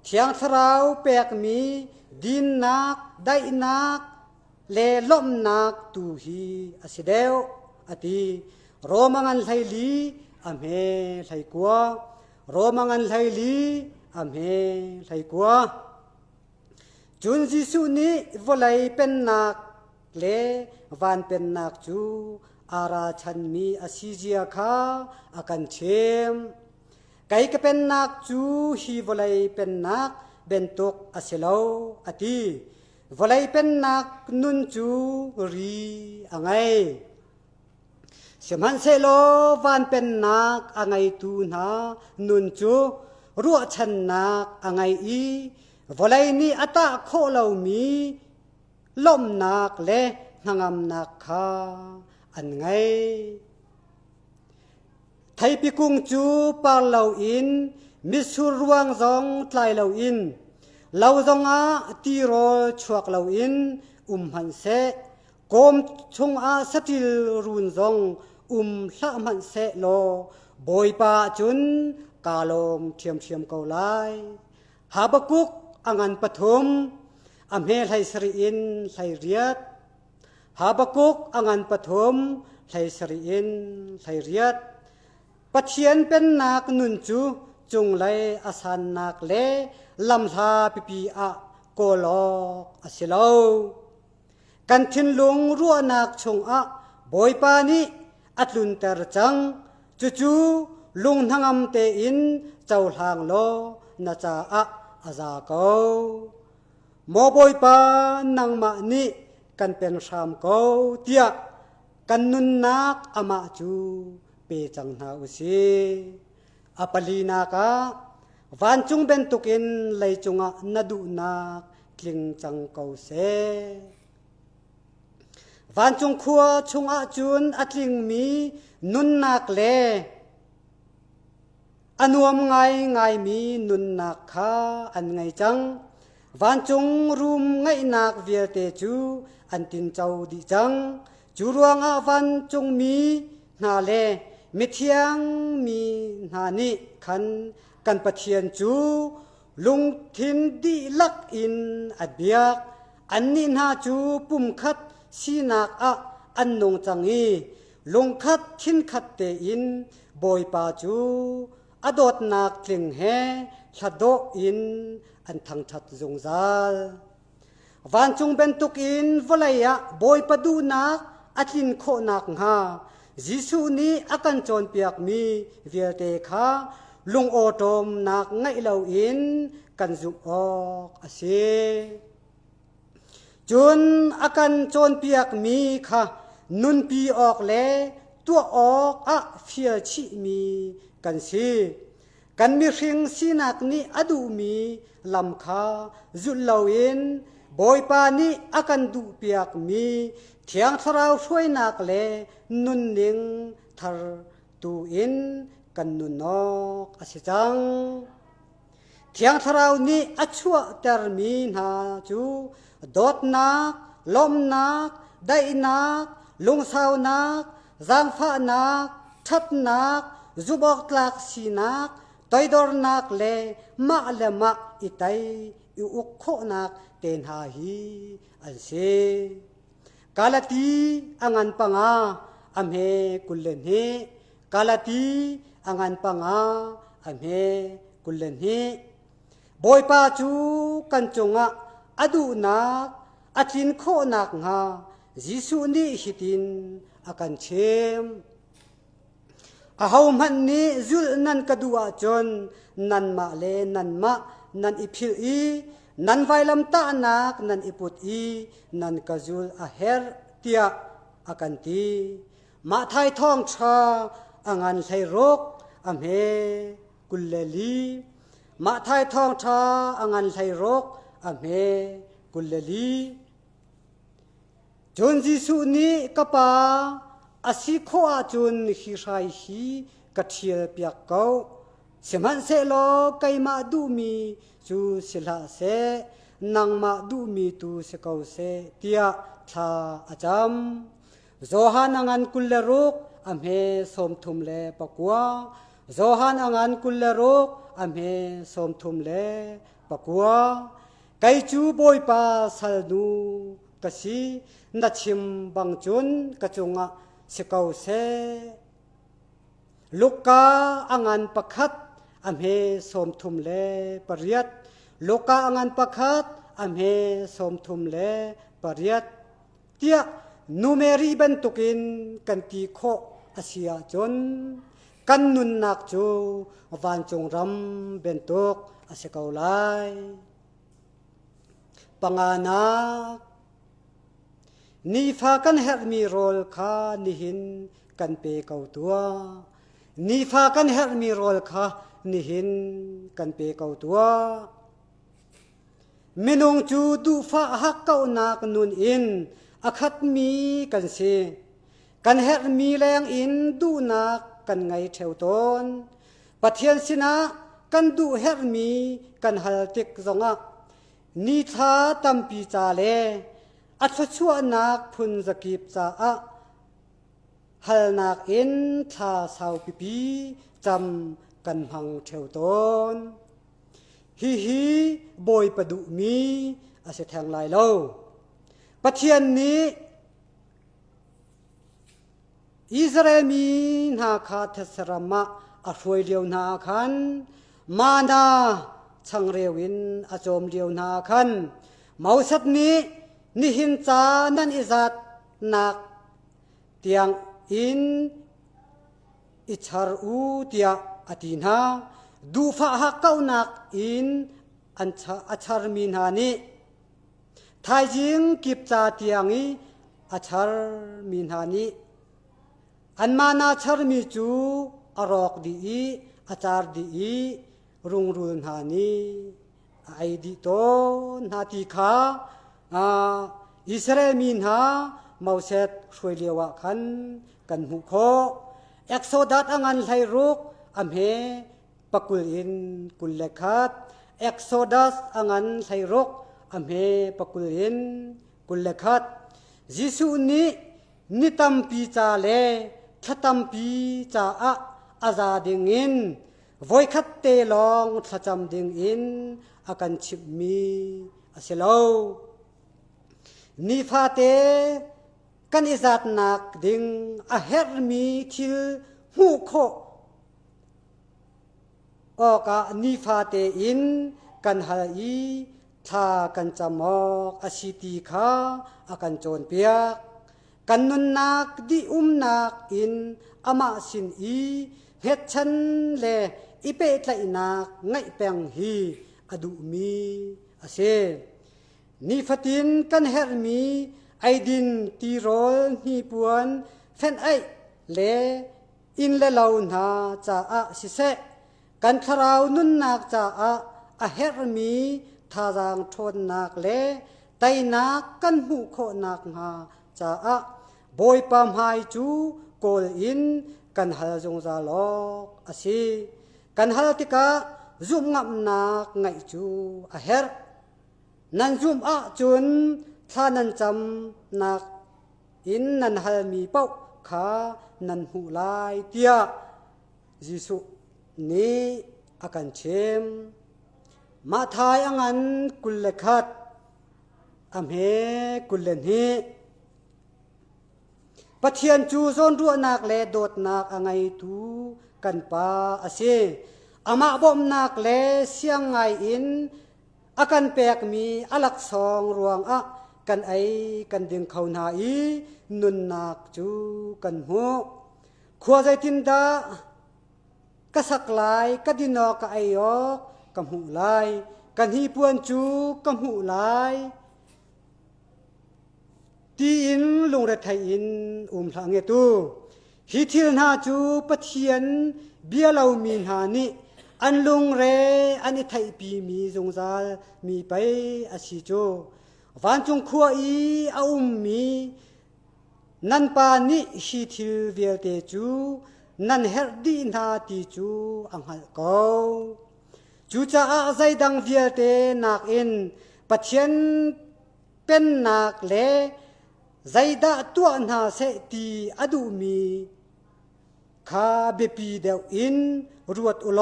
เทียงทราวเปกมีดินนักได้นักเลล้มนักตูฮีอาศิเดวอติโรมังันไลลีอเมไลกัวโรมังันไลลีอเมไลกัวจุนจิสุนี้วลัยเป็นนักเลวันเป็นนักจูอาราชันมีอาศิเจียคาอากันเชมไก่ก็เป็นนักจูฮีวลัยเป็นนักเบนตุกอาศิโลอติวลัยเป็นนักนุนจูรีอังไงเสมันเซโลวันเป็นนักอังไงตูนานุนจูรัวชันนักอังไงอีวลัยนี้อัตาโคเหลามีล้มนักเลนางำนักคาอันไงไทยปิกุงจูปาเหลาอินมิสุรวงซองไตลเหลาอินเหลาซองตีโรชวกเหลาอินหันเสกมชงสติลรุนซองละมันเสโลบอยปาจุนกาลมเทียมเกาไลหาบกุกอังันปฐมอเมไลสรีอินไลเรียดหาบกุกอังันปฐมไลสรีอินไลเรียดปัจเจียนเป็นนักนุนจูจุงไลอาสานนักเลลำลาปีอะโกลอกอาศิโลกันทินลุงรัวนักชงบอยปานีอัดลุนเตอร์จังจูลุงทั้งอำเตอินเจ้าหางโลนาจาอาซาโกโมบอยปานังมานีกันเป็นชามโกเตียกันนุนนักอามาจูเปจังนาอุสีอปลีนากาวันจุงเป็นตุกินไลจุงนาดูนักกลิงจังเกาเซวันจุงขัวชุงจุนอัดลิงมีนุนนักเลอนุมไงมีนุนนักคาอันไงจังวันจุงรุมไงนักเวียเตจูอันตินเจ้าดิจังจูรวงวันจุงมีนาเลมิเทียงมีนานิขันกันปะเทียนจูลุงทินดีลักอินอัดเบียกอันนี้นาจูปุ่มคัดสีนักอันนงจังอีลุงคัดทินคัดเตอินบอยปาจูอดดนักถึงเฮชัดโดอินอันทังชัดจงซาลวันจงเป็นตุกินวลัยบอยปดูนักอัดลินโคนักฮาจิสุนี้อากันจนเปียกมีเวียเตคาลุงโอตมนักไงเหลาอินกันจุกออกอาเซจุนอากันจนเปียกมีค่ะนุนปีออกแลตัวออกเฟียชิมีกันซีกันมีริงสีนักนี้อดูมีลำคาจุดเหลาอินบอยปานี้อากันดูเปียกมีเทียงทราวช่วยนักเลนุนนิงทาร์ตูอินกันนุนนอกอาศิจังเทียงทราวนี้อัจฉวเตอร์มีนาจูดดนักล้มนักได้นักลุงสาวนักจังฟ้านักทัดนักจุบออกลักสีนักตอยดอร์นักเลมาเลมาอิตัยอุกโคนักเตนหาฮีอันเซกาลตีอังันปังอเมกุลเลนเฮกาลตีอังันปังอเมกุลเลนเฮบอยปาจูกันจงอดูนักอัตินโคนักงาจิสุนี้หิตินอากันเชมอาหาวมันนี้จุลนันกระดูจนนันมาเลนันมานันอิพิลอี nan vai lam ta nak nan iput i nan kazul a her tia akan ti ma thai thong tha angan thai rok am he kulleli ma thai thong tha angan thai rok am he kulleli chun jisu ni kapa asi kho a chun hi rai hi kathia piak kau seman se lo kai ma du mi chu sila se nang ma du mi tu se kau se tia tha acham zohan angan kulleruk am he som thum le pakwa zohan angan kulleruk am he som thum le pakwa kai chu boi pa salnu kasi na chim bang chun kachunga se kau se luka angan pakhat am he som thum le pariat luka angan pakhat am he som thum le pariat tia numeri bentukin kan ti kho asia chon kan nun nak chu van chung ram bentuk asikaulai panganak ni fa kan her mi rol kha nihin kan pe kau tua ni fa kan her mi rol kha nihin kan pe kau tua minung chu du fa hak kau nak nun in akhat mi kan se kan her mi leng in du nak kan ngai theu ton pathian sina kan du her mi kan hal tik zonga ni tha tampi cha le atfa chua nak phun zakip cha a hal nak in tha sau pi pi cham kan hang theu ton hi hi boi padu mi ase thang lai lo pathian ni Israel mi na kha thasrama a hroi leu na khan mana chang rewin a chom leu na khan mausat ni ni hin cha nan izat nak tiang in ichar u tia atina du fa ha kau nak in ancha achar min ha ni thai jing kip cha tiang i achar min ha ni an mana char mi chu arok di i achar di i rung run ha ni ai di to na ti kha Israel min ha mauset hroi lewa khan kan hu kho exodus angan lai ruk am he pakul in kul lekhat exodus angan lai ruk am he pakul in kul lekhat jisu ni nitam pi cha le thatam pi cha a aza ding in voi khat te long thacham ding in akan chip mi aselo ni fa te kan izat nak ding a her mi thil hu kho oka ni fa te in kan hal i tha kan chamok asiti kha akan chon piak kan nun nak di nak in ama sin i het chan le ipe tlai nak ngai peng hi adu mi ase ni fatin kan her mi aidin tirol ni puan fen ai le in le lau na cha a si se kan tharau nun nak cha a her mi tha jang thon nak le tai nak kan hu kho nak ha cha a boi pam hai chu kol in kan hal jong za lok asi kan hal tika zum ngam nak ngai chu a her nan zum a chun tha nan cham nak in nan hal mi pau kha nan hu lai tia jisu ni akan chem ma thai angan kul lekhat am he kul len hi pathian chu zon ru nak le dot nak angai tu kan pa ase ama bom nak le siang ngai in akan pek mi alak song ruang a kan ai kan ding khau na i nun nak chu kan hu khua jai tin da ka sak lai ka dino ka ayok kam hu lai กันฮีปวนจูกำหูหลายตีอินลุงเรไทยอินพลังเงตูฮิทิลนาจูปะเทียนเบียเรามีหานิอันลุงเรอันนี้ไทยปีมีจงซามีไปอาชิโจวันจงขัวอีอามีนันปานิฮิทิลเวลเตจูนันเฮรดีนาติจูอังฮัลโกจูจะอาใจดังเวลเตนักอินปะเทียนเป็นนักเลใจดาตัวนาเสตีอดูมีข้าเบปีเดวอินรวดอุโล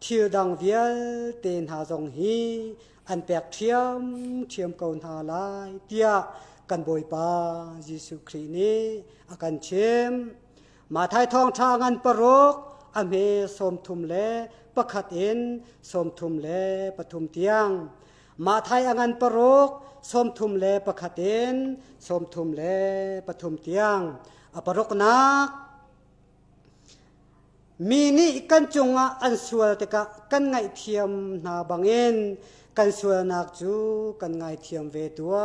ทิลดังเวียลเตนหาจงฮีอันแปกเทียมเกาหาลายเตียกันบอยปาเยซูคริสต์นี้อากันเชมมาไทยทองทางันปรกอเมสมทุมเลประคัดเอ็นสมทุมเลปทุมเตียงมาไทยอังันปรกสมทุมเลประคัดเอ็นสมทุมเลปทุมเตียงอปรกนักมีนี่กันจงอันสวลตะกะกันไงเทียมนาบังเอ็นกันสวลนักจูกันไงเทียมเวตัว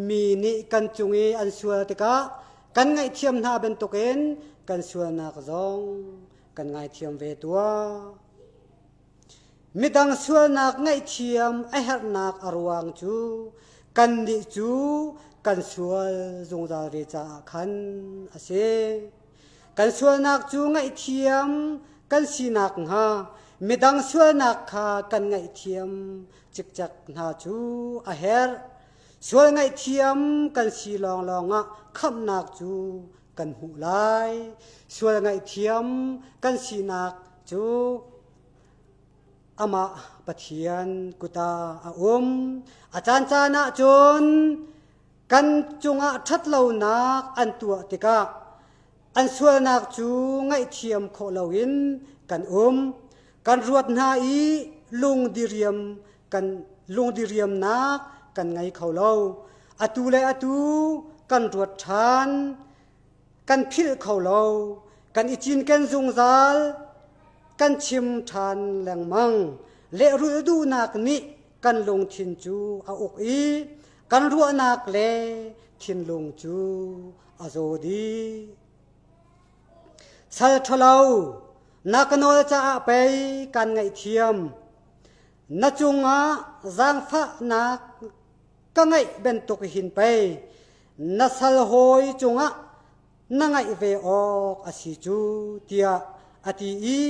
มีนี่กันจงอันสวลตะกะกันไงเทียมนาเป็นตกเอ็นกันสวลนักจงกันไงเทียมเวตัวมิดังสวลนักไงเทียมไอหักนักอรวงจูกันดิจูกันสวลจงดาเวจาขันอาเซกันสวลนักจูไงเทียมกันสีนักฮะมิดังสวลนักขากันไงเทียมจิกจักนาจูอาเฮรสวลไงเทียมกันสีลองอ่ะคำนักจูกันหูไลสวลไงเทียมกันสีนักจูอามาปะเทียนกุตาอาจารย์จานะจนกันจงทัดเหล่านักอันตัวติกะอันสวลนักจูไงเทียมโคลาวินกันกันรวดนาอีลุงดิเรียมกันลุงดิเรียมนักกันไงเขาเล่าอตูเลอตูกันรวดทานกันพิลเขาเล่ากันอิจินกันจงซาลกันชิมทานแหลงมังเลรุดูนักนี้กันลงทินจูอาอกอีกันรัวนักเลทินลงจูอาโซดีสัลทลาวนักโนจะไปกันไงเทียมนัจุงจางฟ้านักก็ไงเป็นตกหินไปนัสัลหอยจุงนังไงเวออกอาศิจูเตียอตีอี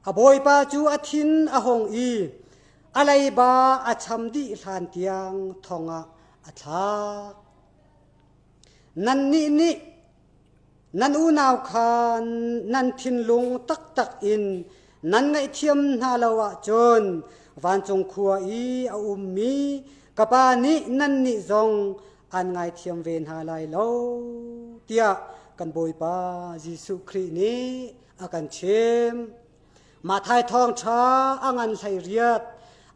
อบอยปาจูอทินอหงอีอะไรบาอาชัมดีลานเตียงทองอาทานันนี่นันอูนาวคานนันทินลุงตักอินนันไงเทียมนาลาวะจนวันจงขัวอีอามีกะปานินันนิจงอันไงเทียมเวนหาลายโลเตียกันบอยปาเยซูคริสต์นี้อากันเชมมาไทยทองช้าอังันไทยเรียด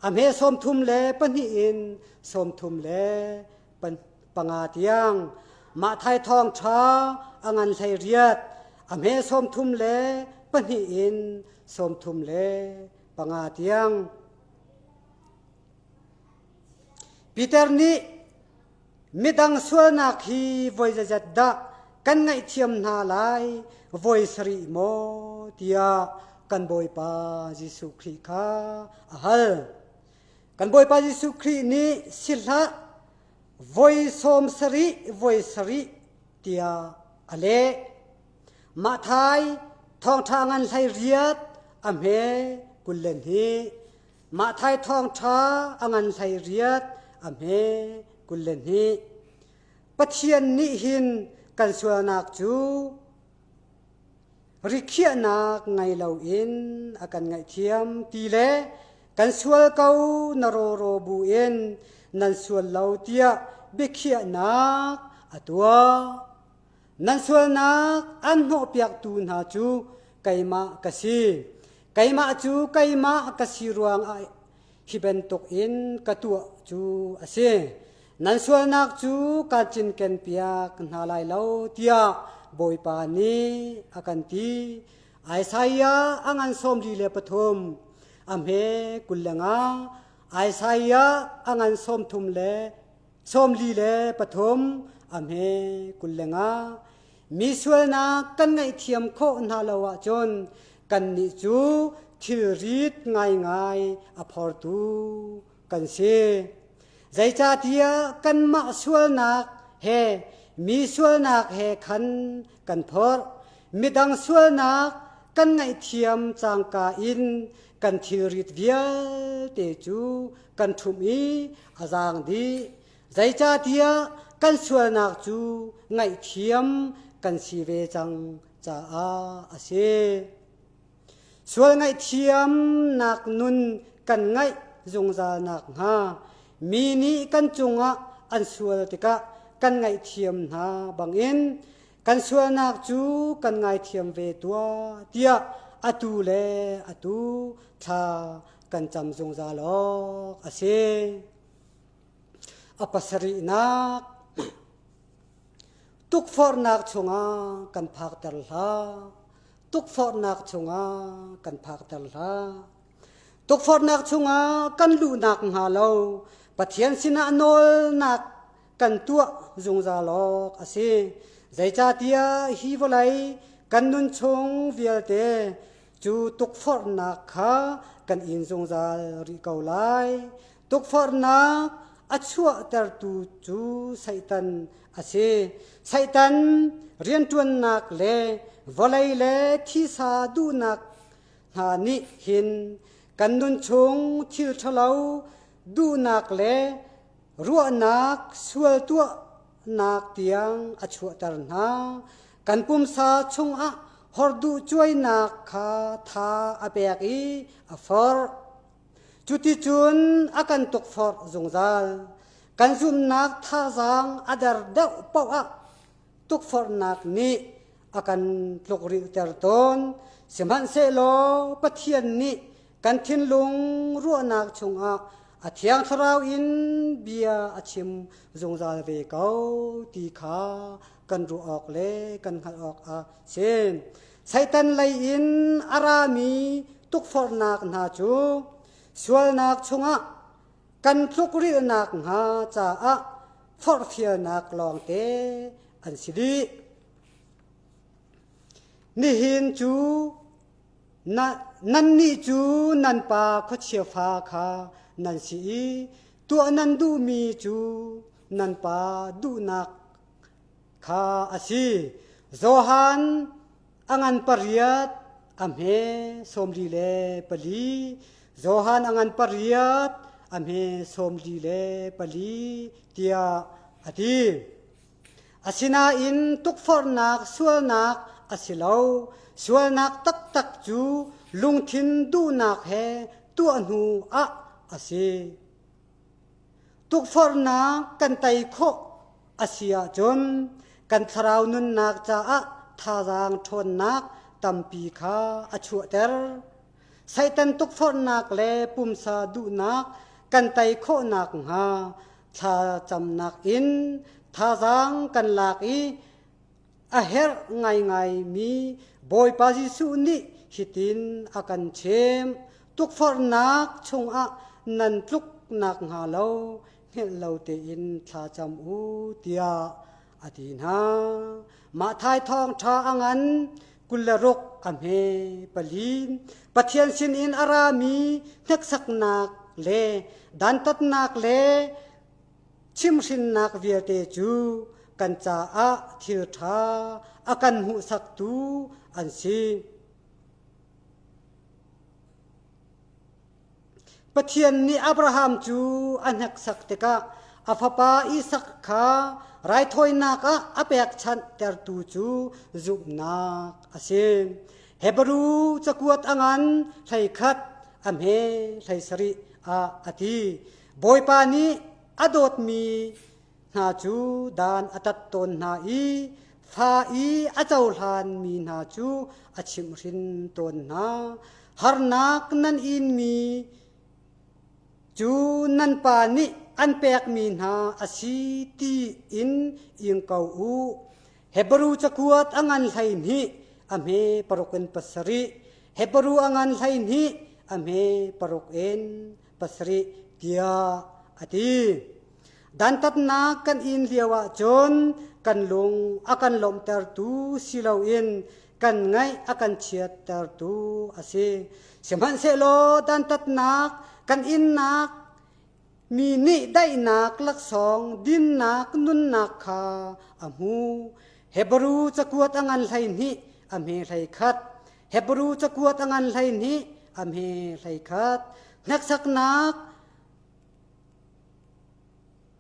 อเมสมทุมเลปนิอินสมทุมเลปังอาเตียงมาไทยทองช้าอังันไทยเรียดอเมสมทุมเลปนิอินสมทุมเลปังอาเตียงปีเตอร์นี้มิดังสวนักฮีวอยจัดดะกันไงเทียมนาลายวอยสริโมเตียกันบอยปาเยซูคริสต์ข้าฮัลกันบอยปาเยซูคริสต์นี้สิละวอยสมสริเตียอเลมาไทยทองทางันไทยเรียดอเมกุลเลนฮีมาไทยทองทาอังันไทยเรียดอเมกุลเลนฮีปะเทียนนิหินกันสวนักจูริเคียนักไงเหล่าอินอากันไงเทียมตีเลกันสวลเกานโรบูอินนันสวลเหล่าเตียเบเคียนักอตัวนันสวลนักอันโนเปียกตูนหาจูไกมากสีไกมาจูไกมากสีรวงฮิเบนตกอินกตัวจูอาเซนันสวลนักจูกาจินเกนเปียกนาลายเหล่าเตียบอยปานีอากันตีไอไซยาอังันสมดีเลปทุมอเมกุลเลงา ไอไซยะอังันส้มทุมเลส้มลีเลปฐมอเมกุลเลงามีส่วนนักกันไงเทียมโคนาลาวะจนกันนิจูที่รีดง่ายอพอร์ตูกันเสใจจ่าเทียกันมาส่วนนักเฮมีส่วนนักเฮขันกันพอร์มีดังส่วนนักกันไงเทียมจางกาอินกันที่รีดเวียเตจูกันทุมีอาจางดีใจจ่าเทียกันส่วนนักจูไงเทียมกันสีเวจังจ่าอาเสส่วนไงเทียมนักนุนกันไงจงจานักฮามีนี้กันจงอันส่วนติกะกันไงเทียมนาบังอินกันส่วนนักจูกันไงเทียมเวตัวเตียอตูเลอตูทากันจำจงจาลอกอาเสอปัสรินักตุกฟอร์นักชงกันพักตลาตุกฟอร์นักชงกันพักตลาตุกฟอร์นักชงกันลูนักหาเลาปะเทียนสินะโนลนักกันตัวจงจาลอกอาเซใจจ่าเตียฮีวไลกันนุนชงเวียเตจูตุกฟอร์นักขากันอินจงจาริเกาไลตุกฟอร์นักอัชวะเตอร์ตูจูไซตันอาเซไซตันเรียนจวนนักเลวลัยเลที่สาดูนักหานิหินกันนุนชงที่ทะเลาดูนักเลรัวนักสวลตัวนักเตียงอัชวะเตอร์นากันปุ่มสาชงอะฮอร์ดูช่วยนักขาทาอเปกอีอฟอร์จุติจุนอากันตกฟอร์จงจาลกันซุมนักท่าจังอาดาร์เดาเป้าตุกฟอร์นักนี้อากันปลุกริเตอร์ตนสมันเซโลปะเทียนนี้กันทิ้นลงรัวนักชงอาเทียงทราวอินเบียอาชิมจงจาลเวเกาตีขากันรูออกเลกันขัดออกเซนไซตันไลอินอารามีตุกฟอร์นักนาจูส่วนนักชงกันพลุกรีนักหาจ่าฟอร์เฟียนักลองเตอันสิดีนี่หินจูนันนี่จูนันปาขดเชียฟ้าคานันสีตัวนันดูมีจูนันปาดูนักคาอาศีโซฮันอังันปริยัตอเมสมลีเลปลีโซฮันอังันปริยัตอเมสมลีเลปลีเตียอดีอาศินาอินตุกฟอร์นักสวลนักอาศิลาวสวลนักตักจูลุงทินดูนักเฮตัวนูอาศิตุกฟอร์นักกันไตโคอาศิยจนกันทราวนุนนักจ่าทาจางทนนักตัมปีขาอชัวเตอร์ไซตันตุกฟอร์นักเลปุ่มซาดูนักกันไตโคนักหาชาจำนักอินทาจางกันลักอีอาเฮร์ไงมีบอยปาจิสุนิฮิตินอากันเชมตุกฟอร์นักชงนันตุกนักหาเลาเฮเลาเตอินชาจำอูเตียอดีนามาทายทองทาอังันกุลรกอเมปลีนปะเทียนสินอินอารามีนักสักนักเลดันตัดนักเลชิมสินนักเวียเตจูกันจาทิรธาอากันหูสักตูอันซีปะเทียนนี่อับราฮัมจูอันหักสักเตกะอาฟปาอิสักขาไรถอยนักอเปกชันเตอร์ตูจูจุบนักอาเซนเฮบรูจะกวดอังันไทขัดอเมไทสริอาทีบอยปานีอดดมีนาจูดานอตัดตนนาอีฟาอีอาเจ้าลานมีนาจูอาชิมรินตนนาฮาร์นักนันอินมีจูนันปานีอันเปกมีนาอาศิตีอินอิงเกาอูเฮบรูจะกวดอังันไทนี้อเมปรกเอ็นปัสริเฮบรูอังันไทนี้อเมปรกเอ็นปัสริ เตียอติดันตัดนักกันอินเลียวะจนกันลงอากันลมเตอร์ตูสิเลาอินกันไงอากันเชียเตอร์ตูอาศัยเสมันเสโลดันตัดนักกันอินนักมีนิได้นักลักสองดินนักนุนนักขาอามูเฮบรูจะกวดอังันไหลนี้อเมไหลคัดเฮบรูจะกวดอังันไหลนี้อเมไหลคัดนักสักนัก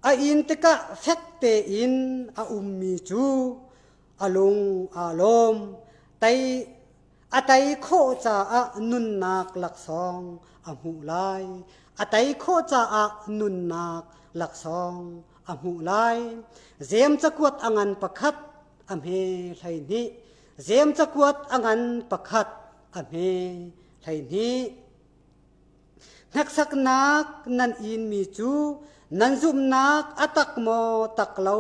อาอินตะกะเฟกเตอินอามีจูอาลงอาลมไตอาไตโคจาอานุนนักลักสองอาหูไลอาไตโคจาอานุนนักลักสองอาหูไลเจียมจะกวดอังันประคัดอเมไหลนี้เจียมจะกวดอังันประคัดอเมไหลนี้นักสักนักนันอินมีจูนันซุมนักอตักโมตักเลา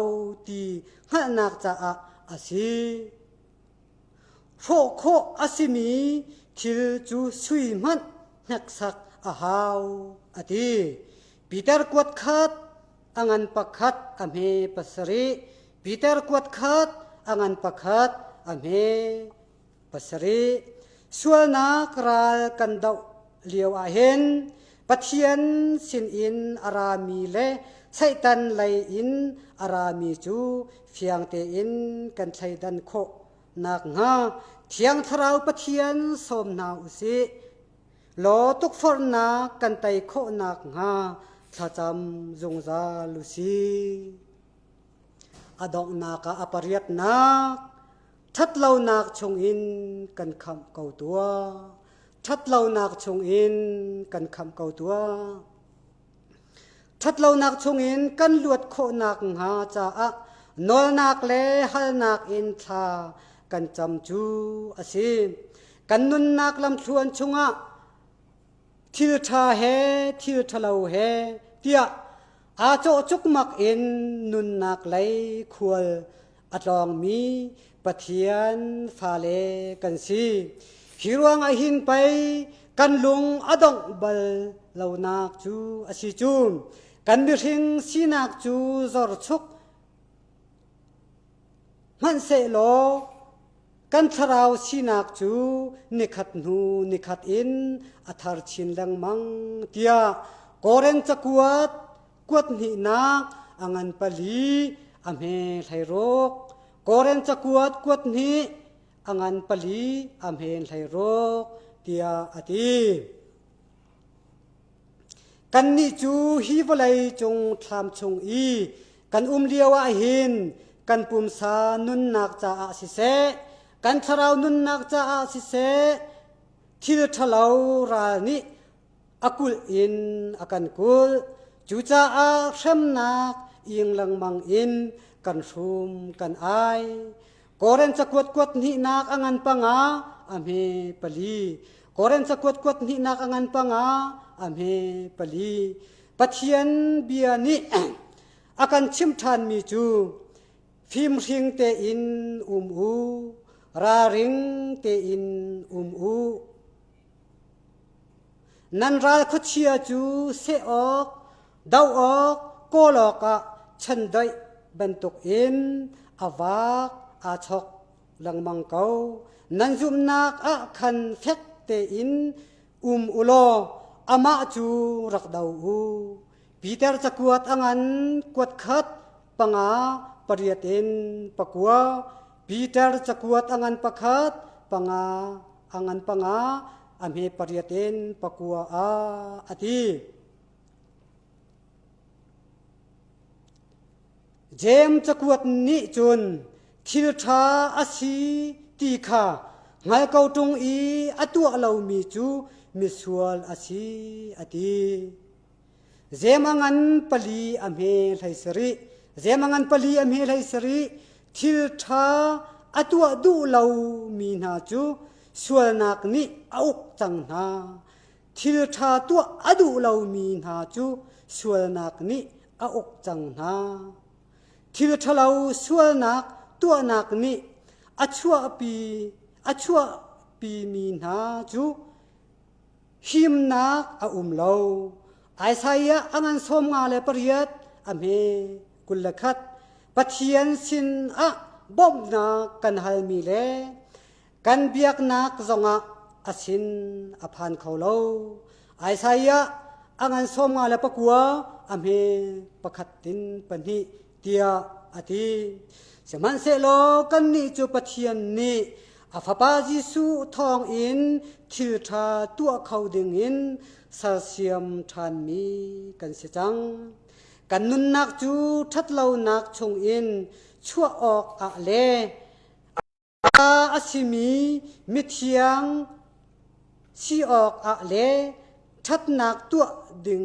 ตีหะนักจะอาศีโฟโคอาศิมีทิลจูสุยมันนักสักอาหาวอดีปีเตอร์กวดขัดอังันปักขัดอเมปัสรีปีเตอร์กวดขัดอังันปักขัดอเมปัสรีส่วนนักราลกันดาวเลียวอาเห็นปัทยันสินอินอารามีเลไซตันไลอินอารามีจูเฟียงเตอินกันไซดันโคนักงาเทียงทราวปัทยันสมนาอุสิโลตุกฟอร์นากันไตโคนักงาทาจำจงซาลุสีอดอกนักอปริยตนักทัดเหล่านักชงอินกันคำเก่าตัวทัดเหล่านักชงอินกันคำเก่าตัวทัดเหล่านักชงอินกันลวดโคนักหาจาอะนอลนักเลฮัลนักอินทากันจำจูอาศิกันนุนนักลำชวนชงอะทิลทาเฮทิลทะเลาเฮเตียอาโจจุกมักอินนุนนักไหลควรอัดลองมีปะเทียนฟาเลกันซีฮิรวงอหินไปกันลุงอดงบลเหล่านักจูอาศิจูกันบิริงสีนักจูจอร์ชุกมันเสโลกันทราวสีนักจูนิขัดนูนิขัดอินอัธารชินลังมังเตียโกเรนจะกวดหินักอังันปลีอเมไทโรกโกเรนจะกวดหิอังันปลีอเมไทโรกเตียอติกันนิจูฮิวไลจงทำชงอีกันเลียวอาหินกันปุ่มสานุนนักจะอาศิเสกันทราวนุนนักจะอาศิเสทิลทะเลารานิอากุลอินอากันกุลจูจะอาเข็มนักอิงลังมังอินกันชุมกันไอโกเรนจะกวดหินักอังันปังอาอเมปลีโกเรนจะกวดหินักอังันปังอาอเมปลีปัทยันเบียนิอากันชิมทานมีจูฟิมริงเตอินอูราริงเตอินอูนันราคุเชียจูเสออกดาวออกโกลอกะฉันได้บรรทุกอินอาวากอาชกลังมังเกานันจุมนักอาคันเฟกเตอินอุโลอามาจูรักดาวอูปีเตอร์จะกวดอังันกวดขัดปังอาปริยตินปะกัวปีเตอร์จะกวดอังันปะขัดปังอาอังันปังอาอเมปริยตินปะกัวอาอติเจมจะกวดนิจุนทิลทาอาศีตีขาไงเกาตรงอีอตัวเรามีจูมิสวลอาศีอติเจมังันปลีอเมไลสรีเจมังันปลีอเมไลสรีทิลทาอตัวดูเรามีนาจูสวลนักนี้อุกจังนาทิลทาตัวอดูเรามีนาจูสวลนักนี้อุกจังนาทิลทาเราสวลนักตัวนักนี้ชัวปีมีนาจูหิมนักเรา ไอไซยะอังันสมงาเลปริยัดอเมกุลขัดปะเทียนสินอะบ่มนากันฮัลมีเลกันเบียกนักจงะอสินอภันเขาโลไอไซยะอังันสมงาเลปะกัวอเมปะขัดตินปนิเตียอติสมันเสโลกันนี่จูปะเทียนนี่อาฟาปาจิสุทองอินทิรธาตัวเขาดึงอินสาเสียมทานมีกันเสจังกันนุนนักจูทัดเล่านักชงอินชั่วออกอะเลอาสิมีมิเทียงชีออกอะเลทัดนักตัวดึง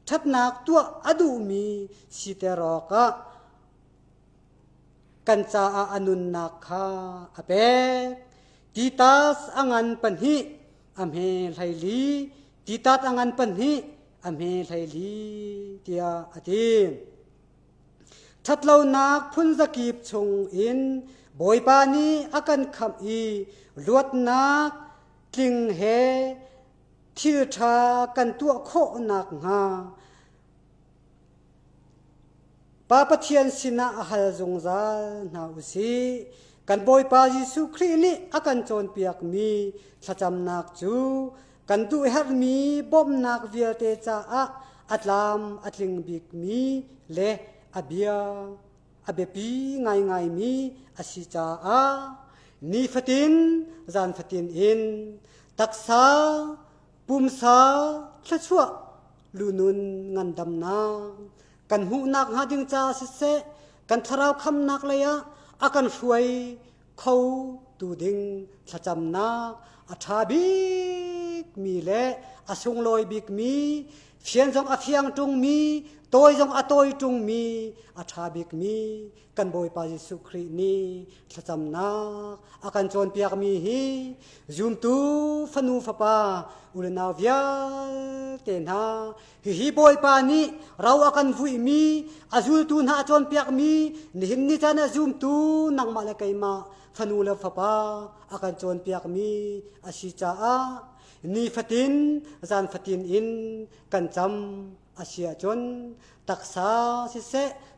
ทัดนักตัวอดูมีสิเตรอกะกันจาอนุนนักคาอเปติตาสอังันปันหิอเมไลลีติตาสอังันปันหิอเมไลลีเตียอติทัดเล่านักพุนสกีบชงอินบอยปานีอากันคำอีลวดนักกิงเฮทิรธากันตัวโคนักงาปาปเทียนสินะฮัลจงซานาอุสีกันบอยปายิสุครีนี่อากันจนเปียกมีสัจำนักจูกันดูเฮรมีบ่มนักเวียเตจาอัตลามอัตลิงบิกมีเลอเบียอเบปีไงมีอสิจานีฟตินจานฟตินอินตักษาปุมษาทะชัวลูนุนงันดำนากันหูนักหาดึงจาสิเสกันทราวคำนักเลยอากันช่วยเขาตูดึงสะจำนักอาชาบิกมีเละอาชงลอยบิกมีเฟียนจงอาเฟียงจงมีโตยจงอาโตยจงมีอาชาบิกมีกันบอยปายิสุครีนีสะจำนักอากันจนเปียกมีฮีจุมตูฟนูฟปาอุลนาวิาเตนาฮีบอยปานีเราอากันฟุยมีอาจุลตูนหาจนเปียกมีนิหินนิจานะจุมตูนังมาเลกัยมาฟนูเลฟปาอากันจนเปียกมีอาชิจานีฟตินจานฟตินอินกันจำอาเซียจนตักษาสิเส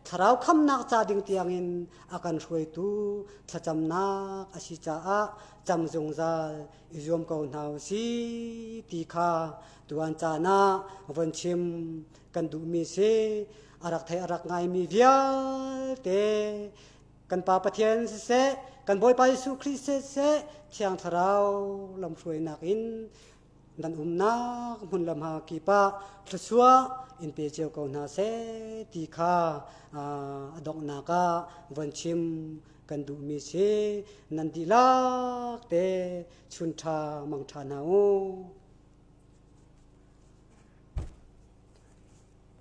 ทราวคำนักจาดิงเตียงอินอากันช่วยตูสะจำนักอาชิจาจำจงซาอิจอมเกาหนาวสีตีคาตัวนจานาวันชิมกันดูมีเสอารักไทยอารักไงมีเวียเตกันปาปะเทียนสิเสกันบอยไปสุคริสเสเทียงทราวลำช่วยนักอินนันนักมุนลำหากีปะทศวอินเปเจียวกนาเซตีคาดอกนากาวันชิมกันดูมีเสนันดีลักเตชุนชามังชานาโอ